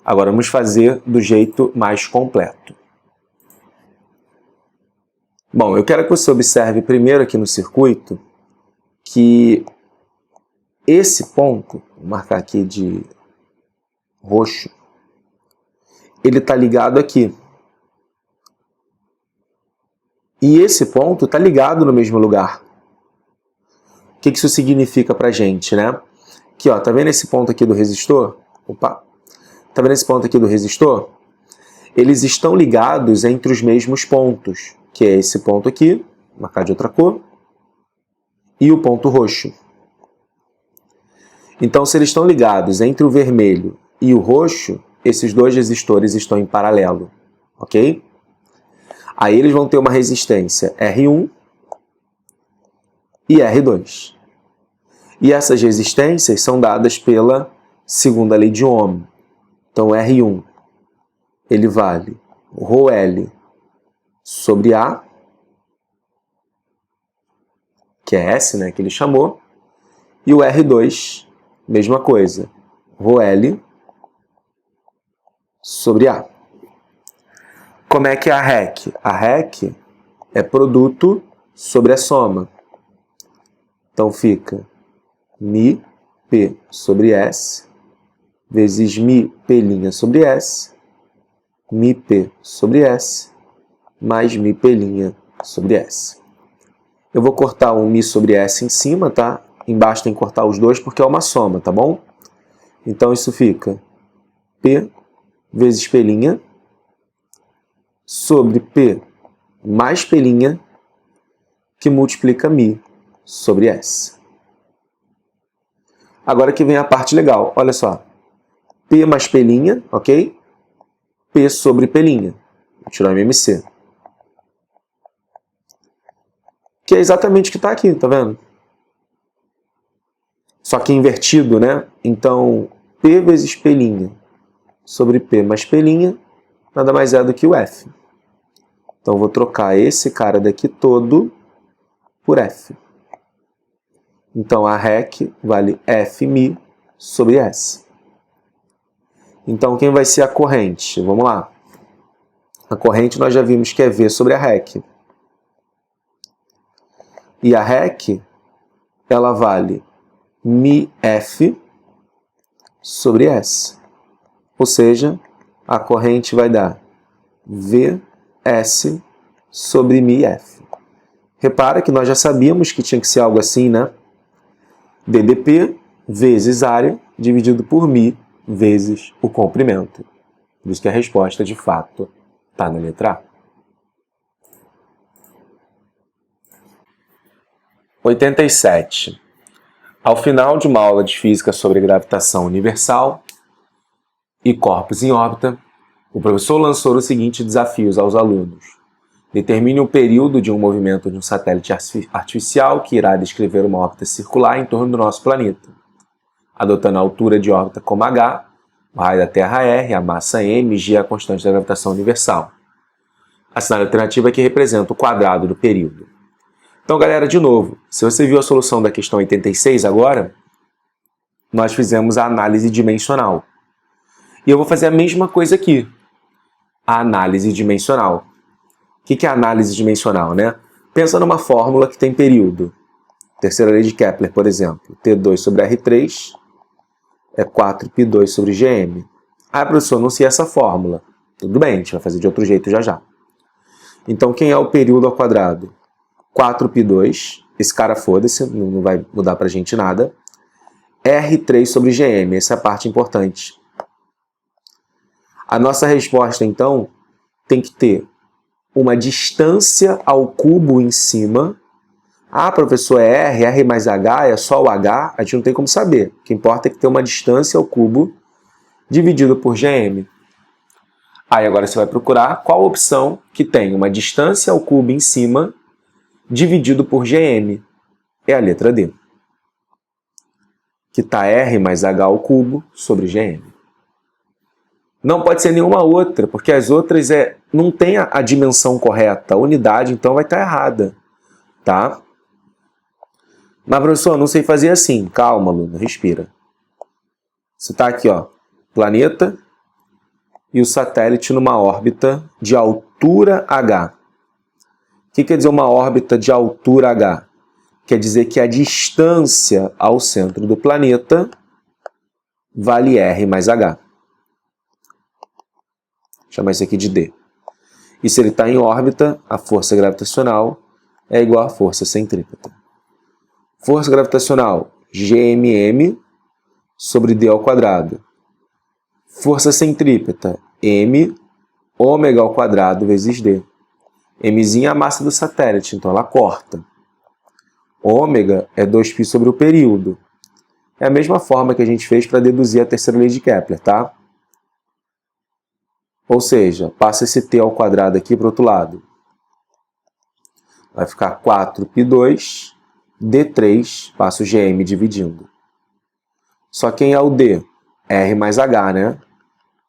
Agora vamos fazer do jeito mais completo. Bom, eu quero que você observe primeiro aqui no circuito que esse ponto, vou marcar aqui de roxo, ele está ligado aqui. E esse ponto está ligado no mesmo lugar. O que isso significa para a gente, né? Aqui, ó, tá vendo esse ponto aqui do resistor? Opa! Tá vendo esse ponto aqui do resistor? Eles estão ligados entre os mesmos pontos, que é esse ponto aqui, vou marcar de outra cor, e o ponto roxo. Então, se eles estão ligados entre o vermelho e o roxo, esses dois resistores estão em paralelo, ok? Aí eles vão ter uma resistência R1 e R2. E essas resistências são dadas pela segunda lei de Ohm. Então, R1, ele vale ρL sobre A, que é S, né, que ele chamou, e o R2, mesma coisa, ρL sobre A. Como é que é a REC? A REC é produto sobre a soma. Então fica mi P sobre S vezes mi P' sobre S, mi P sobre S, mais mi P' sobre S. Eu vou cortar um mi sobre S em cima, tá? Embaixo tem que cortar os dois porque é uma soma, tá bom? Então isso fica P vezes P' sobre P mais P' que multiplica mi sobre S. Agora que vem a parte legal, olha só. P mais P', ok? P sobre P'. Vou tirar o MMC. Que é exatamente o que está aqui, tá vendo? Só que invertido, né? Então, P vezes P' sobre P mais P' nada mais é do que o F. Então, vou trocar esse cara daqui todo por F. Então, a REC vale Fmi sobre S. Então, quem vai ser a corrente? Vamos lá. A corrente nós já vimos que é V sobre a REC. E a REC, ela vale μF sobre S. Ou seja, a corrente vai dar Vs sobre μF. Repara que nós já sabíamos que tinha que ser algo assim, né? DDP vezes área dividido por μ vezes o comprimento. Por isso que a resposta, de fato, está na letra A. 87. Ao final de uma aula de física sobre gravitação universal e corpos em órbita, o professor lançou os seguintes desafios aos alunos. Determine o período de um movimento de um satélite artificial que irá descrever uma órbita circular em torno do nosso planeta, adotando a altura de órbita como h, o raio da Terra R, a massa m e g a constante da gravitação universal. Assinale a alternativa que representa o quadrado do período. Então, galera, de novo, se você viu a solução da questão 86 agora, nós fizemos a análise dimensional. E eu vou fazer a mesma coisa aqui, a análise dimensional. O que é a análise dimensional, né? Pensa numa fórmula que tem período. Terceira lei de Kepler, por exemplo. T2 sobre R3 é 4π2 sobre Gm. Ah, professor, não sei essa fórmula. Tudo bem, a gente vai fazer de outro jeito já já. Então, quem é o período ao quadrado? 4π2, esse cara foda-se, não vai mudar pra gente nada. R3 sobre Gm, essa é a parte importante. A nossa resposta, então, tem que ter uma distância ao cubo em cima. Ah, professor, é R mais H, é só o H? A gente não tem como saber. O que importa é que ter uma distância ao cubo dividido por Gm. Aí agora você vai procurar qual opção que tem uma distância ao cubo em cima dividido por Gm. É a letra D. Que está R mais H ao cubo sobre Gm. Não pode ser nenhuma outra, porque as outras não tem a dimensão correta. A unidade, então, vai estar errada. Tá? Mas, professor, não sei fazer assim. Calma, aluno, respira. Você está aqui, ó, planeta e o satélite numa órbita de altura h. O que quer dizer uma órbita de altura h? Quer dizer que a distância ao centro do planeta vale R mais H. Chama isso aqui de D. E se ele está em órbita, a força gravitacional é igual à força centrípeta. Força gravitacional, Gmm sobre D ao quadrado. Força centrípeta, M ômega ao quadrado vezes D. Mzinha é a massa do satélite, então ela corta. Ômega é 2π sobre o período. É a mesma forma que a gente fez para deduzir a terceira lei de Kepler, tá? Ou seja, passa esse t ao quadrado aqui para o outro lado. Vai ficar 4π2, D3, passa o Gm dividindo. Só quem é o D? R mais H, né?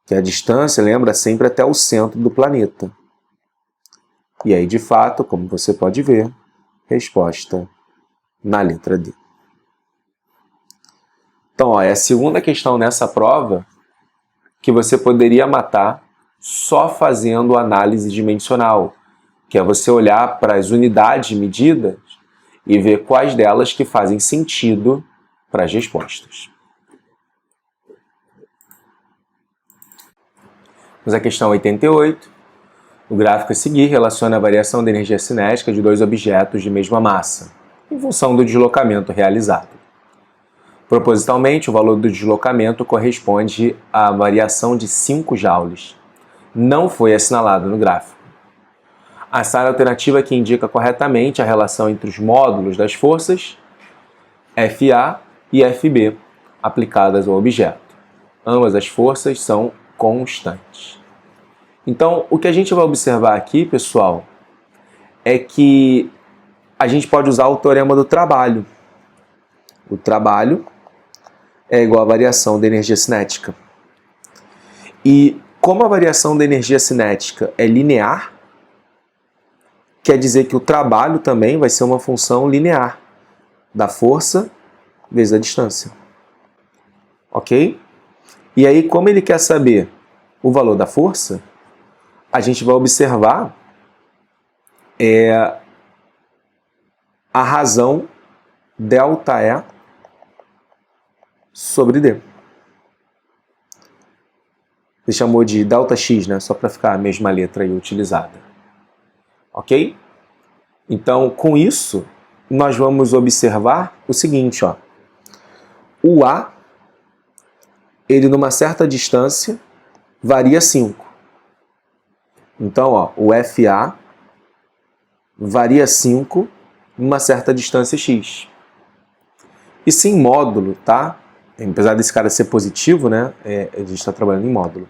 Que a distância, lembra, sempre até o centro do planeta. E aí, de fato, como você pode ver, resposta na letra D. Então, ó, é a segunda questão nessa prova que você poderia matar só fazendo análise dimensional. que é você olhar para as unidades medidas e ver quais delas que fazem sentido para as respostas. Vamos à questão 88. O gráfico a seguir relaciona a variação da energia cinética de dois objetos de mesma massa, em função do deslocamento realizado. Propositalmente, o valor do deslocamento corresponde à variação de 5 joules. Não foi assinalado no gráfico. Assinale a alternativa que indica corretamente a relação entre os módulos das forças FA e FB aplicadas ao objeto. Ambas as forças são constantes. Então, o que a gente vai observar aqui, pessoal, é que a gente pode usar o teorema do trabalho. O trabalho é igual à variação da energia cinética. E como a variação da energia cinética é linear, quer dizer que o trabalho também vai ser uma função linear da força vezes a distância. Ok? E aí, como ele quer saber o valor da força, a gente vai observar a razão ΔE sobre D. Ele chamou de ΔX, né? Só para ficar a mesma letra aí utilizada. Ok? Então, com isso, nós vamos observar o seguinte, ó. O A, ele numa certa distância, varia 5. Então, ó, o FA varia 5 numa certa distância x. Isso em módulo, tá? Apesar desse cara ser positivo, né? A gente está trabalhando em módulo.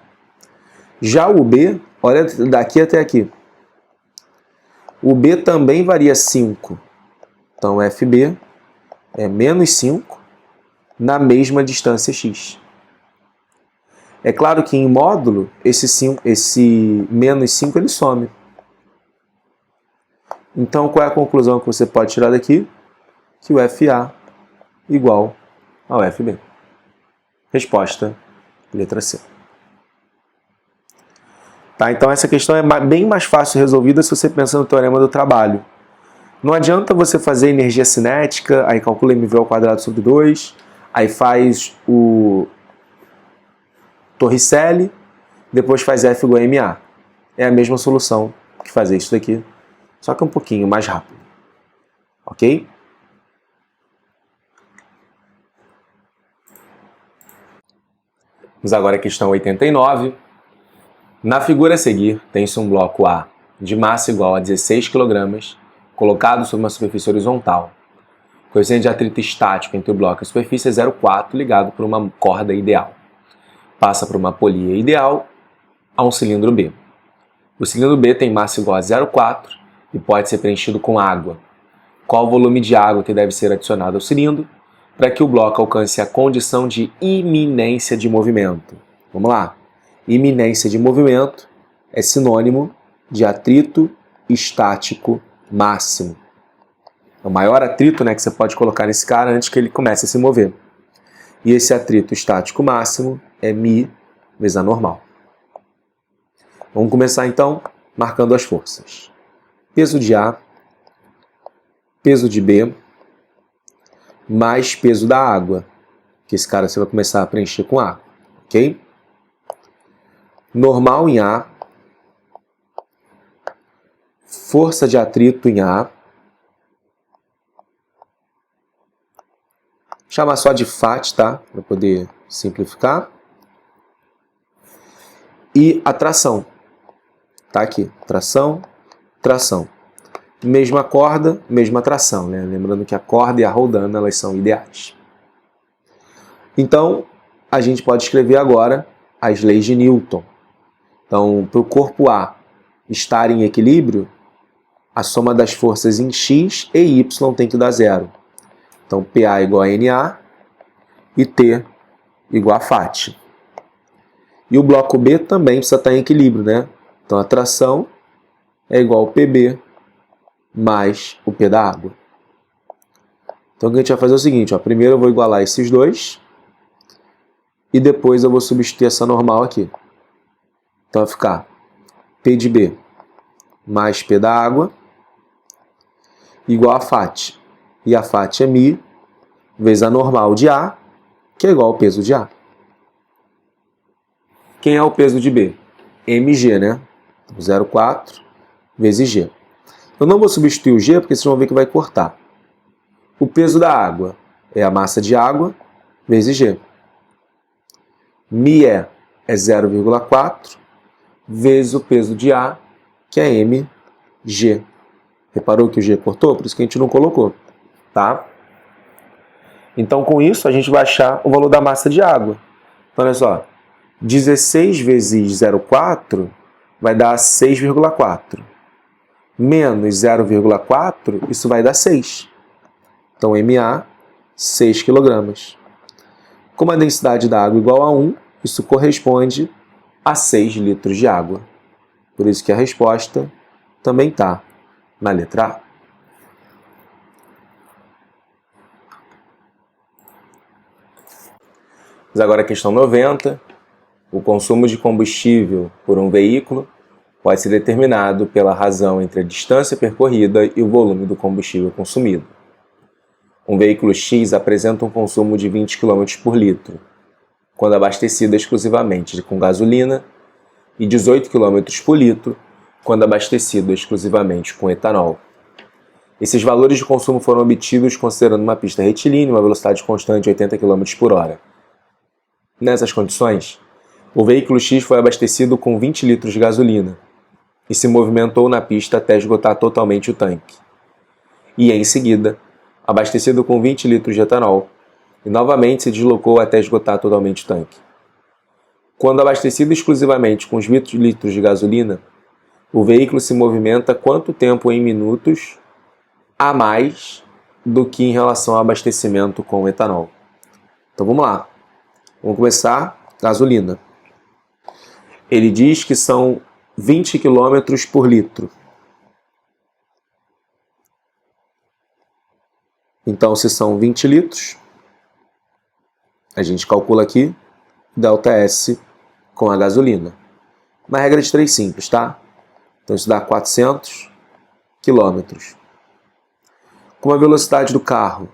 Já o B, olha daqui até aqui. O B também varia 5. Então, FB é menos 5 na mesma distância x. É claro que em módulo, esse menos 5 ele some. Então, qual é a conclusão que você pode tirar daqui? Que o FA igual ao FB. Resposta, letra C. Tá, então essa questão é bem mais fácil resolvida se você pensa no teorema do trabalho. Não adianta você fazer energia cinética, aí calcula mv ao quadrado sobre 2, aí faz o Torricelli, depois faz F igual a MA. É a mesma solução que fazer isso daqui, só que um pouquinho mais rápido. Ok? Vamos agora à questão 89. Na figura a seguir, tem-se um bloco A de massa igual a 16 kg, colocado sobre uma superfície horizontal. O coeficiente de atrito estático entre o bloco e a superfície é 0,4, ligado por uma corda ideal. Passa por uma polia ideal a um cilindro B. O cilindro B tem massa igual a 0,4 e pode ser preenchido com água. Qual o volume de água que deve ser adicionado ao cilindro para que o bloco alcance a condição de iminência de movimento? Vamos lá. Iminência de movimento é sinônimo de atrito estático máximo. É o maior atrito, né, que você pode colocar nesse cara antes que ele comece a se mover. E esse atrito estático máximo é μ vezes a normal. Vamos começar então marcando as forças. Peso de A, peso de B, mais peso da água, que esse cara você vai começar a preencher com água, ok? Normal em A, força de atrito em A, chamar só de FAT, tá? Para poder simplificar. E a tração. Tá aqui, tração, tração. Mesma corda, mesma tração, né? Lembrando que a corda e a roldana, elas são ideais. Então, a gente pode escrever agora as leis de Newton. Então, para o corpo A estar em equilíbrio, a soma das forças em x e y tem que dar zero. Então, PA igual a NA e T igual a FAT. E o bloco B também precisa estar em equilíbrio, né? Então, a tração é igual ao PB mais o P da água. Então, o que a gente vai fazer é o seguinte, ó, primeiro eu vou igualar esses dois e depois eu vou substituir essa normal aqui. Então, vai ficar P de B mais P da água, igual a FAT. E a FAT é μ vezes a normal de A, que é igual ao peso de A. Quem é o peso de B? mg, né? 0,4 vezes G. Eu não vou substituir o G, porque vocês vão ver que vai cortar. O peso da água é a massa de água vezes G. μe é 0,4 vezes o peso de A, que é mg. Reparou que o G cortou? Por isso que a gente não colocou, tá? Então, com isso, a gente vai achar o valor da massa de água. Então, olha só. 16 vezes 0,4 vai dar 6,4. Menos 0,4, isso vai dar 6. Então, MA, 6 kg. Como a densidade da água é igual a 1, isso corresponde a 6 litros de água. Por isso que a resposta também está na letra A. Mas agora a questão 90. O consumo de combustível por um veículo pode ser determinado pela razão entre a distância percorrida e o volume do combustível consumido. Um veículo X apresenta um consumo de 20 km por litro, quando abastecido exclusivamente com gasolina, e 18 km por litro, quando abastecido exclusivamente com etanol. Esses valores de consumo foram obtidos considerando uma pista retilínea e uma velocidade constante de 80 km por hora. Nessas condições, o veículo X foi abastecido com 20 litros de gasolina e se movimentou na pista até esgotar totalmente o tanque. E, em seguida, abastecido com 20 litros de etanol e novamente se deslocou até esgotar totalmente o tanque. Quando abastecido exclusivamente com os 20 litros de gasolina, o veículo se movimenta quanto tempo em minutos a mais do que em relação ao abastecimento com etanol? Então vamos lá. Vamos começar. Gasolina. Ele diz que são 20 km por litro. Então, se são 20 litros, a gente calcula aqui ΔS com a gasolina. Uma regra de 3 simples, tá? Então, isso dá 400 km. Como a velocidade do carro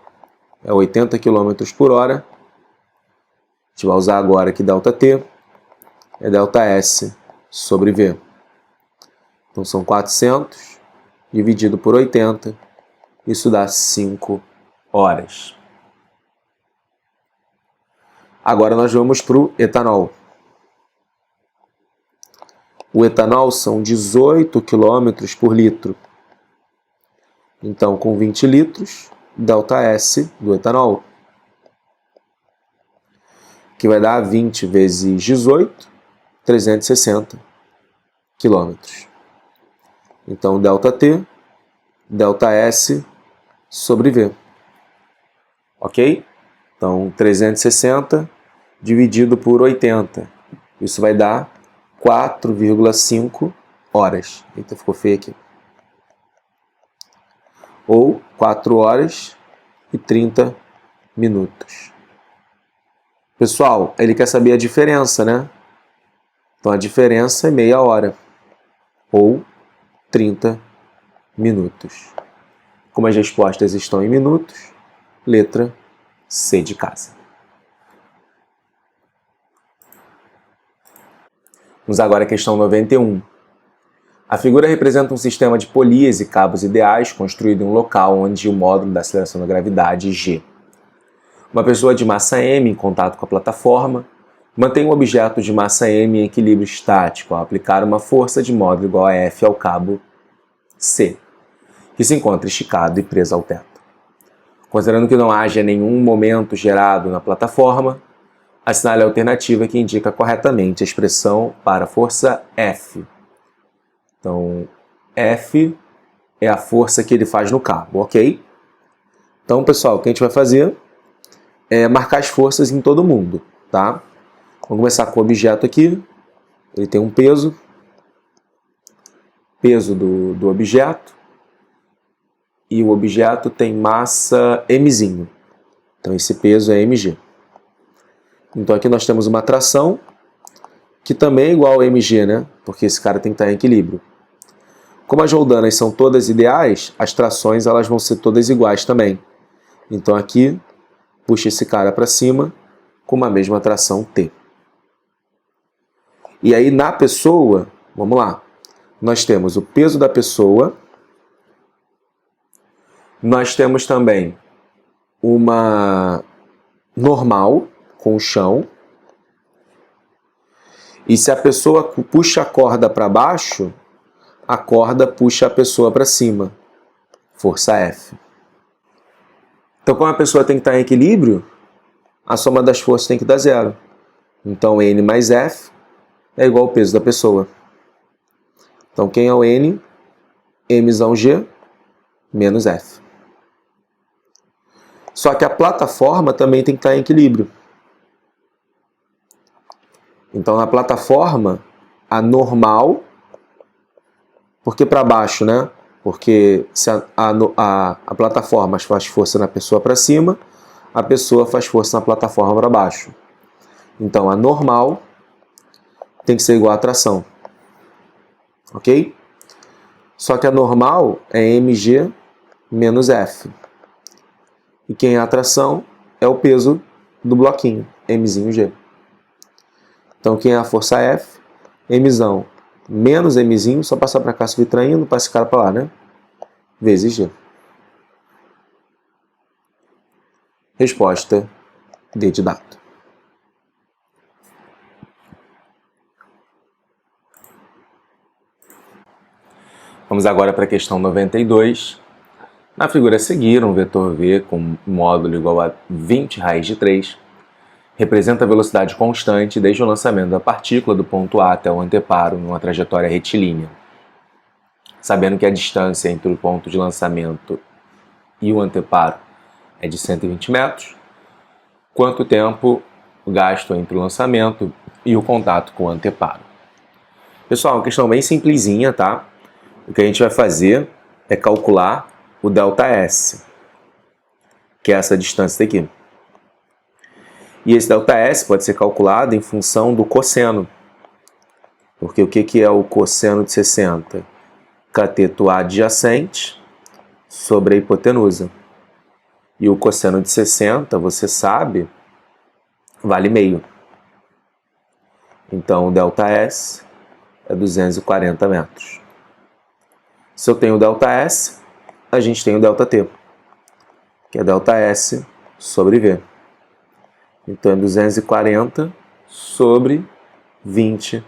é 80 km por hora, a gente vai usar agora aqui ΔT, é ΔS sobre V. Então são 400 dividido por 80, isso dá 5 horas. Agora nós vamos para o etanol. O etanol são 18 km por litro. Então com 20 litros, ΔS do etanol, que vai dar 20 vezes 18, 360 km. Então, ΔT, ΔS sobre V. Ok? Então, 360 dividido por 80. Isso vai dar 4,5 horas. Eita, ficou feio aqui. Ou 4 horas e 30 minutos. Pessoal, ele quer saber a diferença, né? Então, a diferença é meia hora, ou 30 minutos. Como as respostas estão em minutos, letra C de casa. Vamos agora à questão 91. A figura representa um sistema de polias e cabos ideais construído em um local onde o módulo da aceleração da gravidade é G. Uma pessoa de massa m em contato com a plataforma mantém um objeto de massa m em equilíbrio estático ao aplicar uma força de módulo igual a F ao cabo C, que se encontra esticado e preso ao teto. Considerando que não haja nenhum momento gerado na plataforma, assinale a alternativa que indica corretamente a expressão para a força F. Então, F é a força que ele faz no cabo, ok? Então, pessoal, o que a gente vai fazer é marcar as forças em todo mundo, tá? Vamos começar com o objeto aqui. Ele tem um peso do objeto, e o objeto tem massa mzinho. Então esse peso é mg. Então aqui nós temos uma tração que também é igual a mg, né? Porque esse cara tem que estar em equilíbrio. Como as roldanas são todas ideais, as trações elas vão ser todas iguais também. Então aqui, puxa esse cara para cima com uma mesma tração T. E aí na pessoa, vamos lá, nós temos o peso da pessoa, nós temos também uma normal com o chão, e se a pessoa puxa a corda para baixo, a corda puxa a pessoa para cima, força F. Então, como a pessoa tem que estar em equilíbrio, a soma das forças tem que dar zero. Então, N mais F é igual ao peso da pessoa. Então, quem é o N? Mzão G menos F. Só que a plataforma também tem que estar em equilíbrio. Então, na plataforma, a normal, porque para baixo, né? Porque se a plataforma faz força na pessoa para cima, a pessoa faz força na plataforma para baixo. Então, a normal tem que ser igual à tração. Ok? Só que a normal é mg menos F. E quem é a tração é o peso do bloquinho, mzinho G. Então, quem é a força F? Mzão menos mzinho, só passar para cá subtraindo, passa esse cara para lá, né? Vezes G. Resposta D de dado. Vamos agora para a questão 92. Na figura a seguir, um vetor V com módulo igual a 20 raiz de 3 representa a velocidade constante desde o lançamento da partícula do ponto A até o anteparo em uma trajetória retilínea. Sabendo que a distância entre o ponto de lançamento e o anteparo é de 120 metros, quanto tempo gasto entre o lançamento e o contato com o anteparo? Pessoal, uma questão bem simplesinha, tá? O que a gente vai fazer é calcular o ΔS, que é essa distância daqui. E esse ΔS pode ser calculado em função do cosseno. Porque o que é o cosseno de 60? Cateto adjacente sobre a hipotenusa. E o cosseno de 60, você sabe, vale meio. Então, o ΔS é 240 metros. Se eu tenho o ΔS, a gente tem o ΔT, que é ΔS sobre V. Então, é 240 sobre 20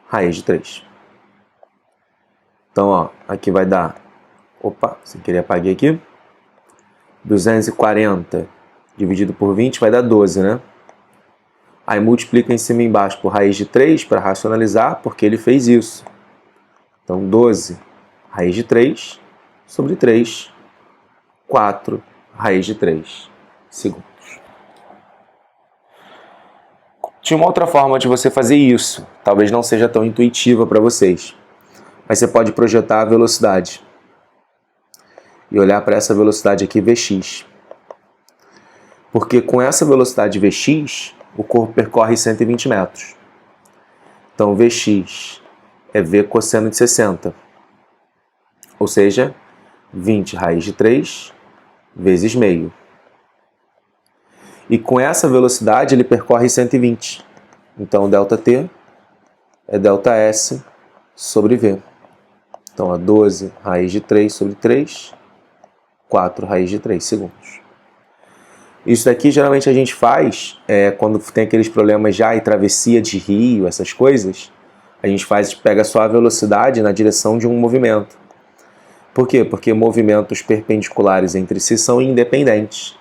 raiz de 3. Então, ó, aqui vai dar... Opa, sem querer apaguei aqui. 240 dividido por 20 vai dar 12, né? Aí multiplica em cima e embaixo por raiz de 3 para racionalizar, porque ele fez isso. Então, 12 raiz de 3 sobre 3, 4 raiz de 3 segundos. Tinha uma outra forma de você fazer isso, talvez não seja tão intuitiva para vocês, mas você pode projetar a velocidade e olhar para essa velocidade aqui, Vx. Porque com essa velocidade Vx, o corpo percorre 120 metros. Então, Vx é V cosseno de 60, ou seja, 20 raiz de 3 vezes meio. E com essa velocidade ele percorre 120. Então, ΔT é ΔS sobre V. Então, é 12 raiz de 3 sobre 3, 4 raiz de 3 segundos. Isso daqui geralmente a gente faz quando tem aqueles problemas já e travessia de rio, essas coisas. A gente pega só a velocidade na direção de um movimento. Por quê? Porque movimentos perpendiculares entre si são independentes.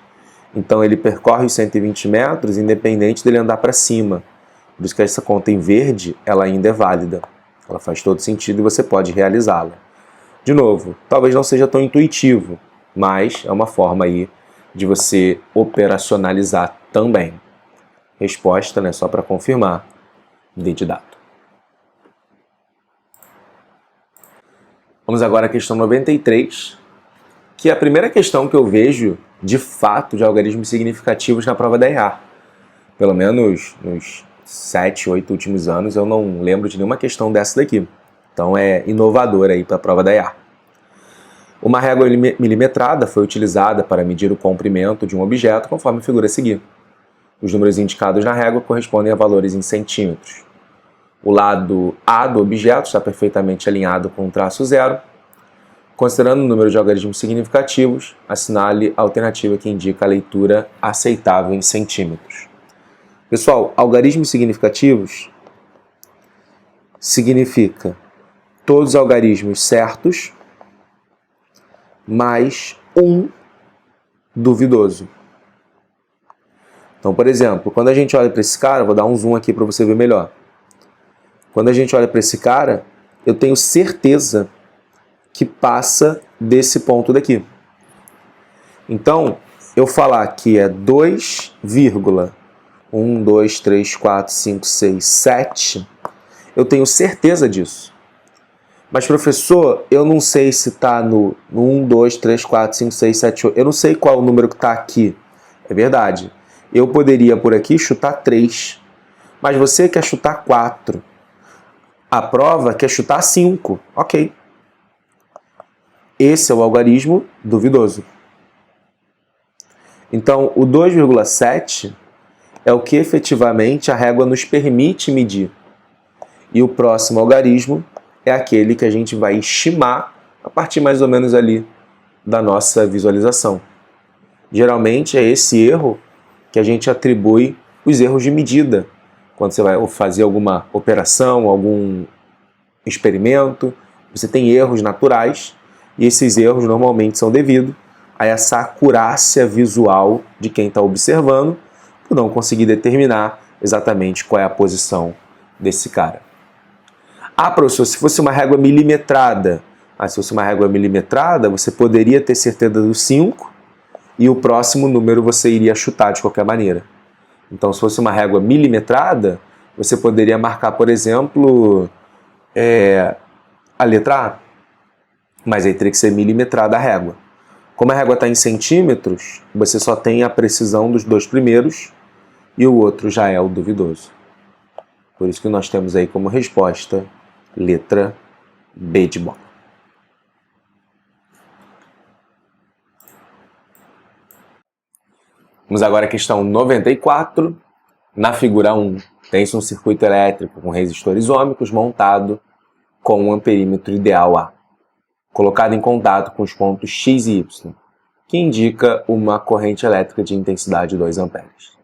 Então ele percorre os 120 metros independente dele andar para cima. Por isso que essa conta em verde ela ainda é válida. Ela faz todo sentido e você pode realizá-la. De novo, talvez não seja tão intuitivo, mas é uma forma aí de você operacionalizar também. Resposta, né, só para confirmar, D de dado. Vamos agora à questão 93, que é a primeira questão que eu vejo, de fato, de algarismos significativos na prova da EA. Pelo menos nos 7, 8 últimos anos, eu não lembro de nenhuma questão dessa daqui. Então é inovador aí para a prova da IAR. Uma régua milimetrada foi utilizada para medir o comprimento de um objeto conforme a figura a seguir. Os números indicados na régua correspondem a valores em centímetros. O lado A do objeto está perfeitamente alinhado com o traço zero. Considerando o número de algarismos significativos, assinale a alternativa que indica a leitura aceitável em centímetros. Pessoal, algarismos significativos significa todos os algarismos certos mais um duvidoso. Então, por exemplo, quando a gente olha para esse cara, vou dar um zoom aqui para você ver melhor. Quando a gente olha para esse cara, eu tenho certeza que passa desse ponto daqui. Então, eu falar que é 2,1, 2, 3, 4, 5, 6, 7, eu tenho certeza disso. Mas, professor, eu não sei se está no 1, 2, 3, 4, 5, 6, 7, 8. Eu não sei qual é o número que está aqui. É verdade. Eu poderia, por aqui, chutar 3. Mas você quer chutar 4. A prova quer chutar 5. Ok. Esse é o algarismo duvidoso. Então, o 2,7 é o que efetivamente a régua nos permite medir. E o próximo algarismo é aquele que a gente vai estimar a partir mais ou menos ali da nossa visualização. Geralmente é esse erro que a gente atribui os erros de medida. Quando você vai fazer alguma operação, algum experimento, você tem erros naturais e esses erros normalmente são devidos a essa acurácia visual de quem está observando por não conseguir determinar exatamente qual é a posição desse cara. Ah, professor, se fosse uma régua milimetrada, você poderia ter certeza do 5 e o próximo número você iria chutar de qualquer maneira. Então, se fosse uma régua milimetrada, você poderia marcar, por exemplo, a letra A. Mas aí teria que ser milimetrada a régua. Como a régua está em centímetros, você só tem a precisão dos dois primeiros e o outro já é o duvidoso. Por isso que nós temos aí como resposta letra B de bola. Vamos agora à questão 94. Na figura 1, tem-se um circuito elétrico com resistores ôhmicos montado com um amperímetro ideal A, colocado em contato com os pontos X e Y, que indica uma corrente elétrica de intensidade 2 amperes.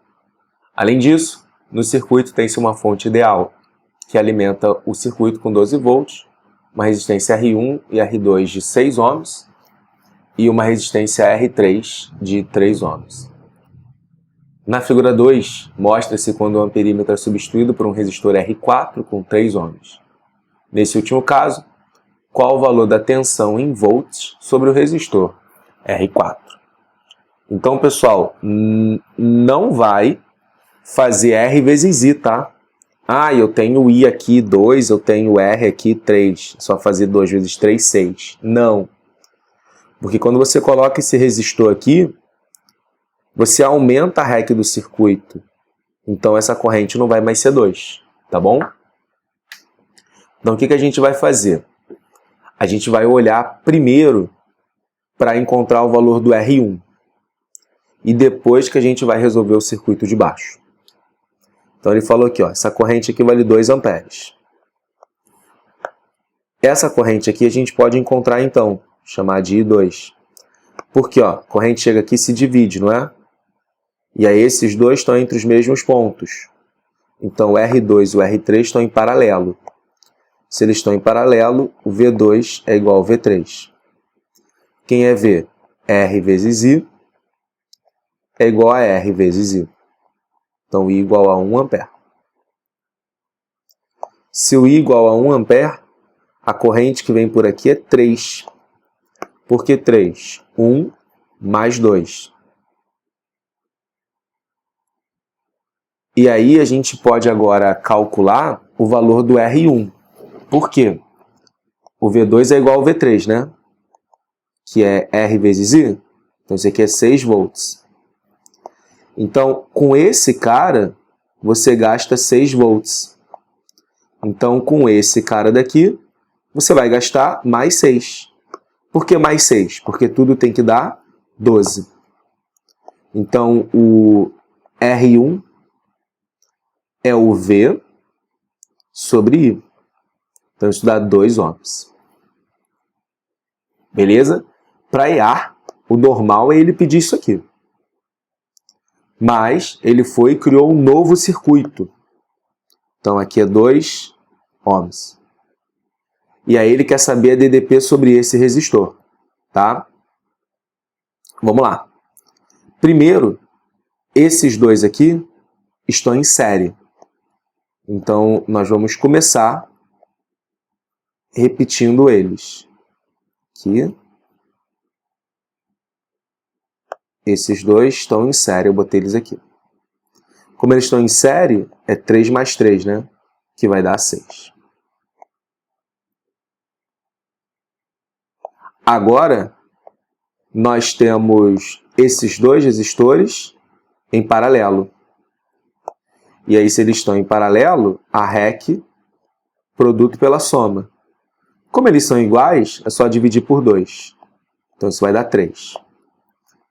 Além disso, no circuito tem-se uma fonte ideal, que alimenta o circuito com 12 volts, uma resistência R1 e R2 de 6 ohms e uma resistência R3 de 3 ohms. Na figura 2, mostra-se quando o amperímetro é substituído por um resistor R4 com 3 ohms. Nesse último caso, qual o valor da tensão em volts sobre o resistor R4? Então, pessoal, não vai fazer R vezes I, tá? Ah, eu tenho I aqui 2, eu tenho R aqui 3. Só fazer 2 vezes 3, 6. Não. Porque quando você coloca esse resistor aqui, você aumenta a REC do circuito. Então essa corrente não vai mais ser 2, tá bom? Então o que a gente vai fazer? A gente vai olhar primeiro para encontrar o valor do R1. E depois que a gente vai resolver o circuito de baixo. Então ele falou aqui, ó, essa corrente aqui vale 2 amperes. Essa corrente aqui a gente pode encontrar então, chamar de I2. Porque ó, a corrente chega aqui e se divide, não é? E aí esses dois estão entre os mesmos pontos. Então o R2 e o R3 estão em paralelo. Se eles estão em paralelo, o V2 é igual ao V3. Quem é V? R vezes I é igual a R vezes I. Então, I igual a 1 ampere. Se o I igual a 1 ampere, a corrente que vem por aqui é 3. Por que 3? 1 mais 2. E aí a gente pode agora calcular o valor do R1. Por quê? O V2 é igual ao V3, né? Que é R vezes I. Então, isso aqui é 6 volts. Então, com esse cara, você gasta 6 volts. Então, com esse cara daqui, você vai gastar mais 6. Por que mais 6? Porque tudo tem que dar 12. Então, o R1 é o V sobre I. Então, isso dá 2 ohms. Beleza? Para IAR, o normal é ele pedir isso aqui. Mas ele foi e criou um novo circuito. Então, aqui é 2 ohms. E aí ele quer saber a DDP sobre esse resistor. Tá? Vamos lá. Primeiro, esses dois aqui estão em série. Então, nós vamos começar repetindo eles. Aqui. Esses dois estão em série, eu botei eles aqui. Como eles estão em série, é 3 mais 3, né? Que vai dar 6. Agora, nós temos esses dois resistores em paralelo. E aí, se eles estão em paralelo, a REC, produto pela soma. Como eles são iguais, é só dividir por 2. Então, isso vai dar 3.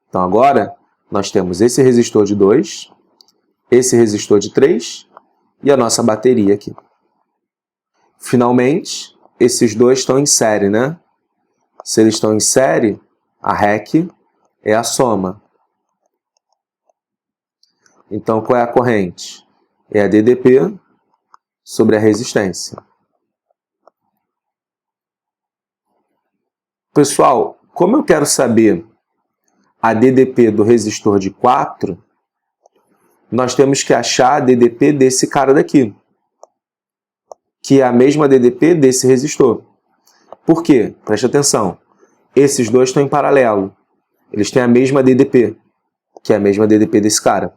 Então, agora, nós temos esse resistor de 2, esse resistor de 3 e a nossa bateria aqui. Finalmente, esses dois estão em série, né? Se eles estão em série, a REC é a soma. Então, qual é a corrente? É a DDP sobre a resistência. Pessoal, como eu quero saber a DDP do resistor de 4, nós temos que achar a DDP desse cara daqui, que é a mesma DDP desse resistor. Por quê? Preste atenção. Esses dois estão em paralelo. Eles têm a mesma DDP, que é a mesma DDP desse cara.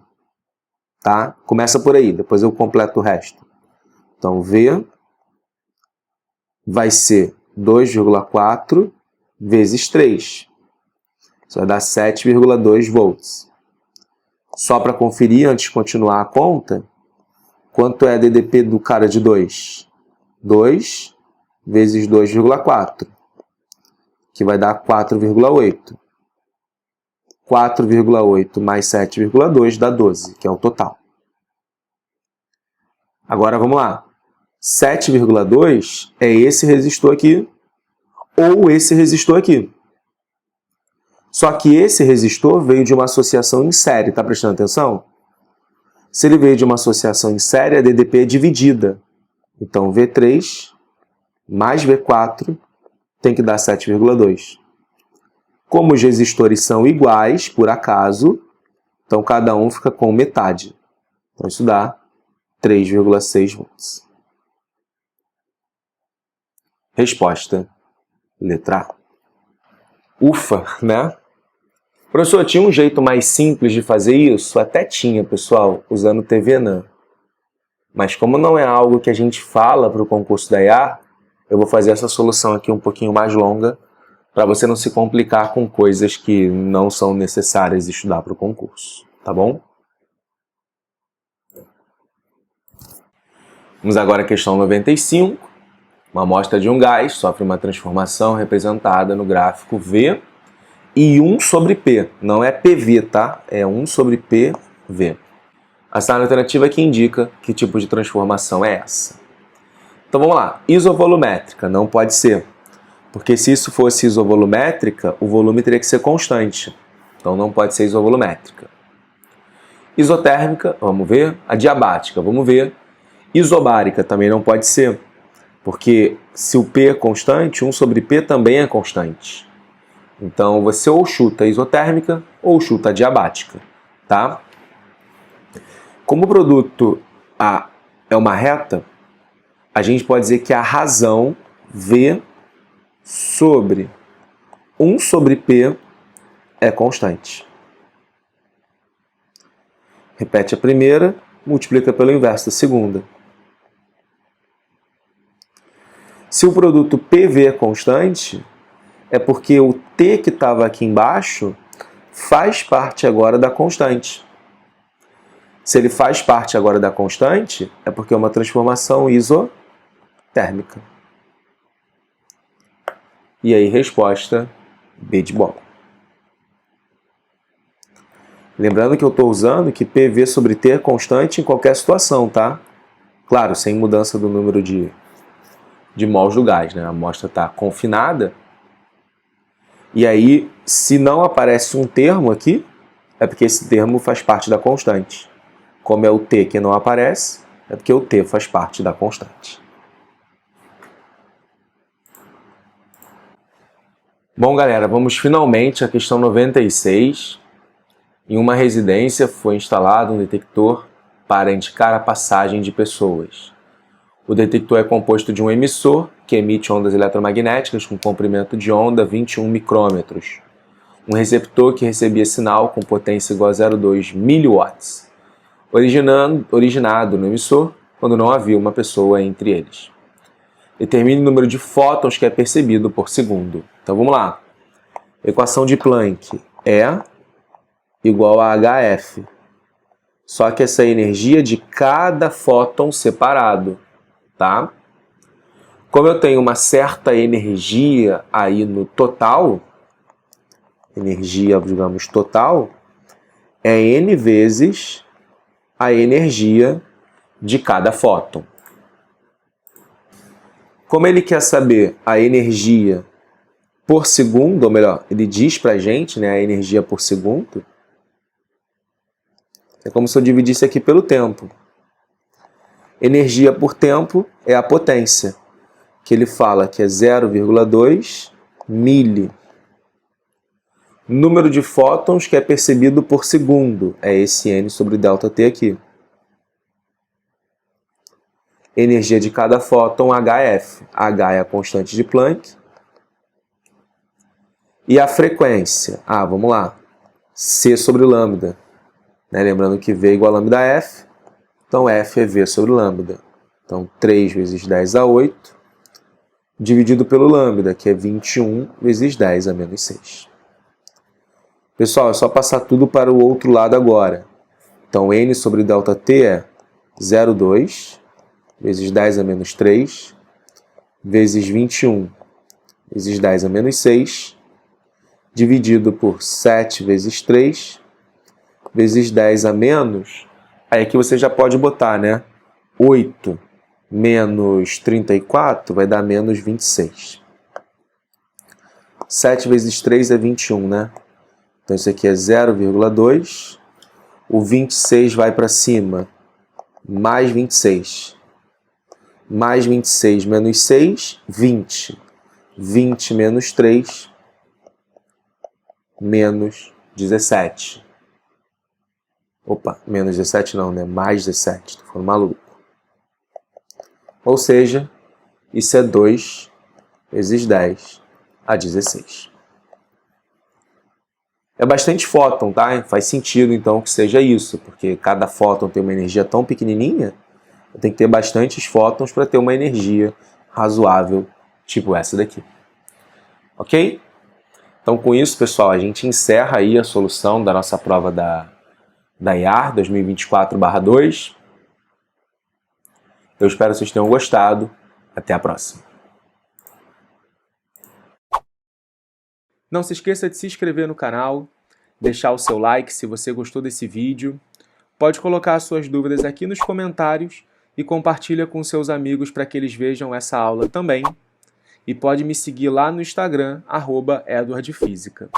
Tá? Começa por aí, depois eu completo o resto. Então, V vai ser 2,4 vezes 3. Isso vai dar 7,2 volts. Só para conferir, antes de continuar a conta, quanto é a DDP do cara de 2? 2 vezes 2,4, que vai dar 4,8. 4,8 mais 7,2 dá 12, que é o total. Agora vamos lá. 7,2 é esse resistor aqui, ou esse resistor aqui. Só que esse resistor veio de uma associação em série, tá prestando atenção? Se ele veio de uma associação em série, a DDP é dividida. Então, V3 mais V4 tem que dar 7,2. Como os resistores são iguais, por acaso, então cada um fica com metade. Então, isso dá 3,6 volts. Resposta, letra A. Ufa, né? Professor, tinha um jeito mais simples de fazer isso? Até tinha, pessoal, usando TVNAM. Mas como não é algo que a gente fala para o concurso da IAR, eu vou fazer essa solução aqui um pouquinho mais longa, para você não se complicar com coisas que não são necessárias estudar para o concurso, tá bom? Vamos agora à questão 95. Uma amostra de um gás sofre uma transformação representada no gráfico V e 1 sobre P. Não é PV, tá? É 1 sobre PV. Assinale a alternativa que indica que tipo de transformação é essa. Então vamos lá. Isovolumétrica não pode ser. Porque se isso fosse isovolumétrica, o volume teria que ser constante. Então não pode ser isovolumétrica. Isotérmica, vamos ver. Adiabática, vamos ver. Isobárica também não pode ser. Porque se o P é constante, 1 sobre P também é constante. Então você ou chuta isotérmica ou chuta adiabática. Tá? Como o produto A é uma reta, a gente pode dizer que a razão V sobre 1 sobre P é constante. Repete a primeira, multiplica pelo inverso da segunda. Se o produto PV é constante, é porque o T que estava aqui embaixo faz parte agora da constante. Se ele faz parte agora da constante, é porque é uma transformação isotérmica. E aí, resposta B de bola. Lembrando que eu estou usando que PV sobre T é constante em qualquer situação, tá? Claro, sem mudança do número de mols do gás, né? A amostra está confinada. E aí, se não aparece um termo aqui, é porque esse termo faz parte da constante. Como é o T que não aparece, é porque o T faz parte da constante. Bom, galera, vamos finalmente à questão 96. Em uma residência foi instalado um detector para indicar a passagem de pessoas. O detector é composto de um emissor, que emite ondas eletromagnéticas com comprimento de onda 21 micrômetros. Um receptor que recebia sinal com potência igual a 0,2 miliwatts, originado no emissor quando não havia uma pessoa entre eles. Determine o número de fótons que é percebido por segundo. Então vamos lá. Equação de Planck é igual a HF. Só que essa é a energia de cada fóton separado, tá? Como eu tenho uma certa energia aí no total, energia, digamos, total, é N vezes a energia de cada fóton. Como ele quer saber a energia por segundo, ou melhor, ele diz pra gente, né, a energia por segundo, é como se eu dividisse aqui pelo tempo. Energia por tempo é a potência, que ele fala que é 0,2 mili. Número de fótons que é percebido por segundo é esse N sobre ΔT aqui. Energia de cada fóton, HF. H é a constante de Planck. E a frequência? Vamos lá. C sobre lambda. Né? Lembrando que V é igual a lambda F. Então, F é V sobre lambda. Então, 3 vezes 10 a 8, dividido pelo lambda, que é 21 vezes 10 a menos 6. Pessoal, é só passar tudo para o outro lado agora. Então, N sobre ΔT é 0,2 vezes 10 a menos 3, vezes 21 vezes 10 a menos 6, dividido por 7 vezes 3, vezes 10 a menos, aí aqui você já pode botar, né? 8 menos 34 vai dar menos 26. 7 vezes 3 é 21, né? Então isso aqui é 0,2. O 26 vai para cima, mais 26. Mais 26 menos 6, 20. 20 menos 3, menos 17. Opa, menos 17 não, né? Mais 17, tô falando maluco. Ou seja, isso é 2 vezes 10 a 16. É bastante fóton, tá? Faz sentido, então, que seja isso, porque cada fóton tem uma energia tão pequenininha, tem que ter bastantes fótons para ter uma energia razoável, tipo essa daqui. Ok? Então, com isso, pessoal, a gente encerra aí a solução da nossa prova da IAR 2024/2. Eu espero que vocês tenham gostado. Até a próxima. Não se esqueça de se inscrever no canal, deixar o seu like se você gostou desse vídeo. Pode colocar as suas dúvidas aqui nos comentários e compartilha com seus amigos para que eles vejam essa aula também. E pode me seguir lá no Instagram, @EdwardFísica.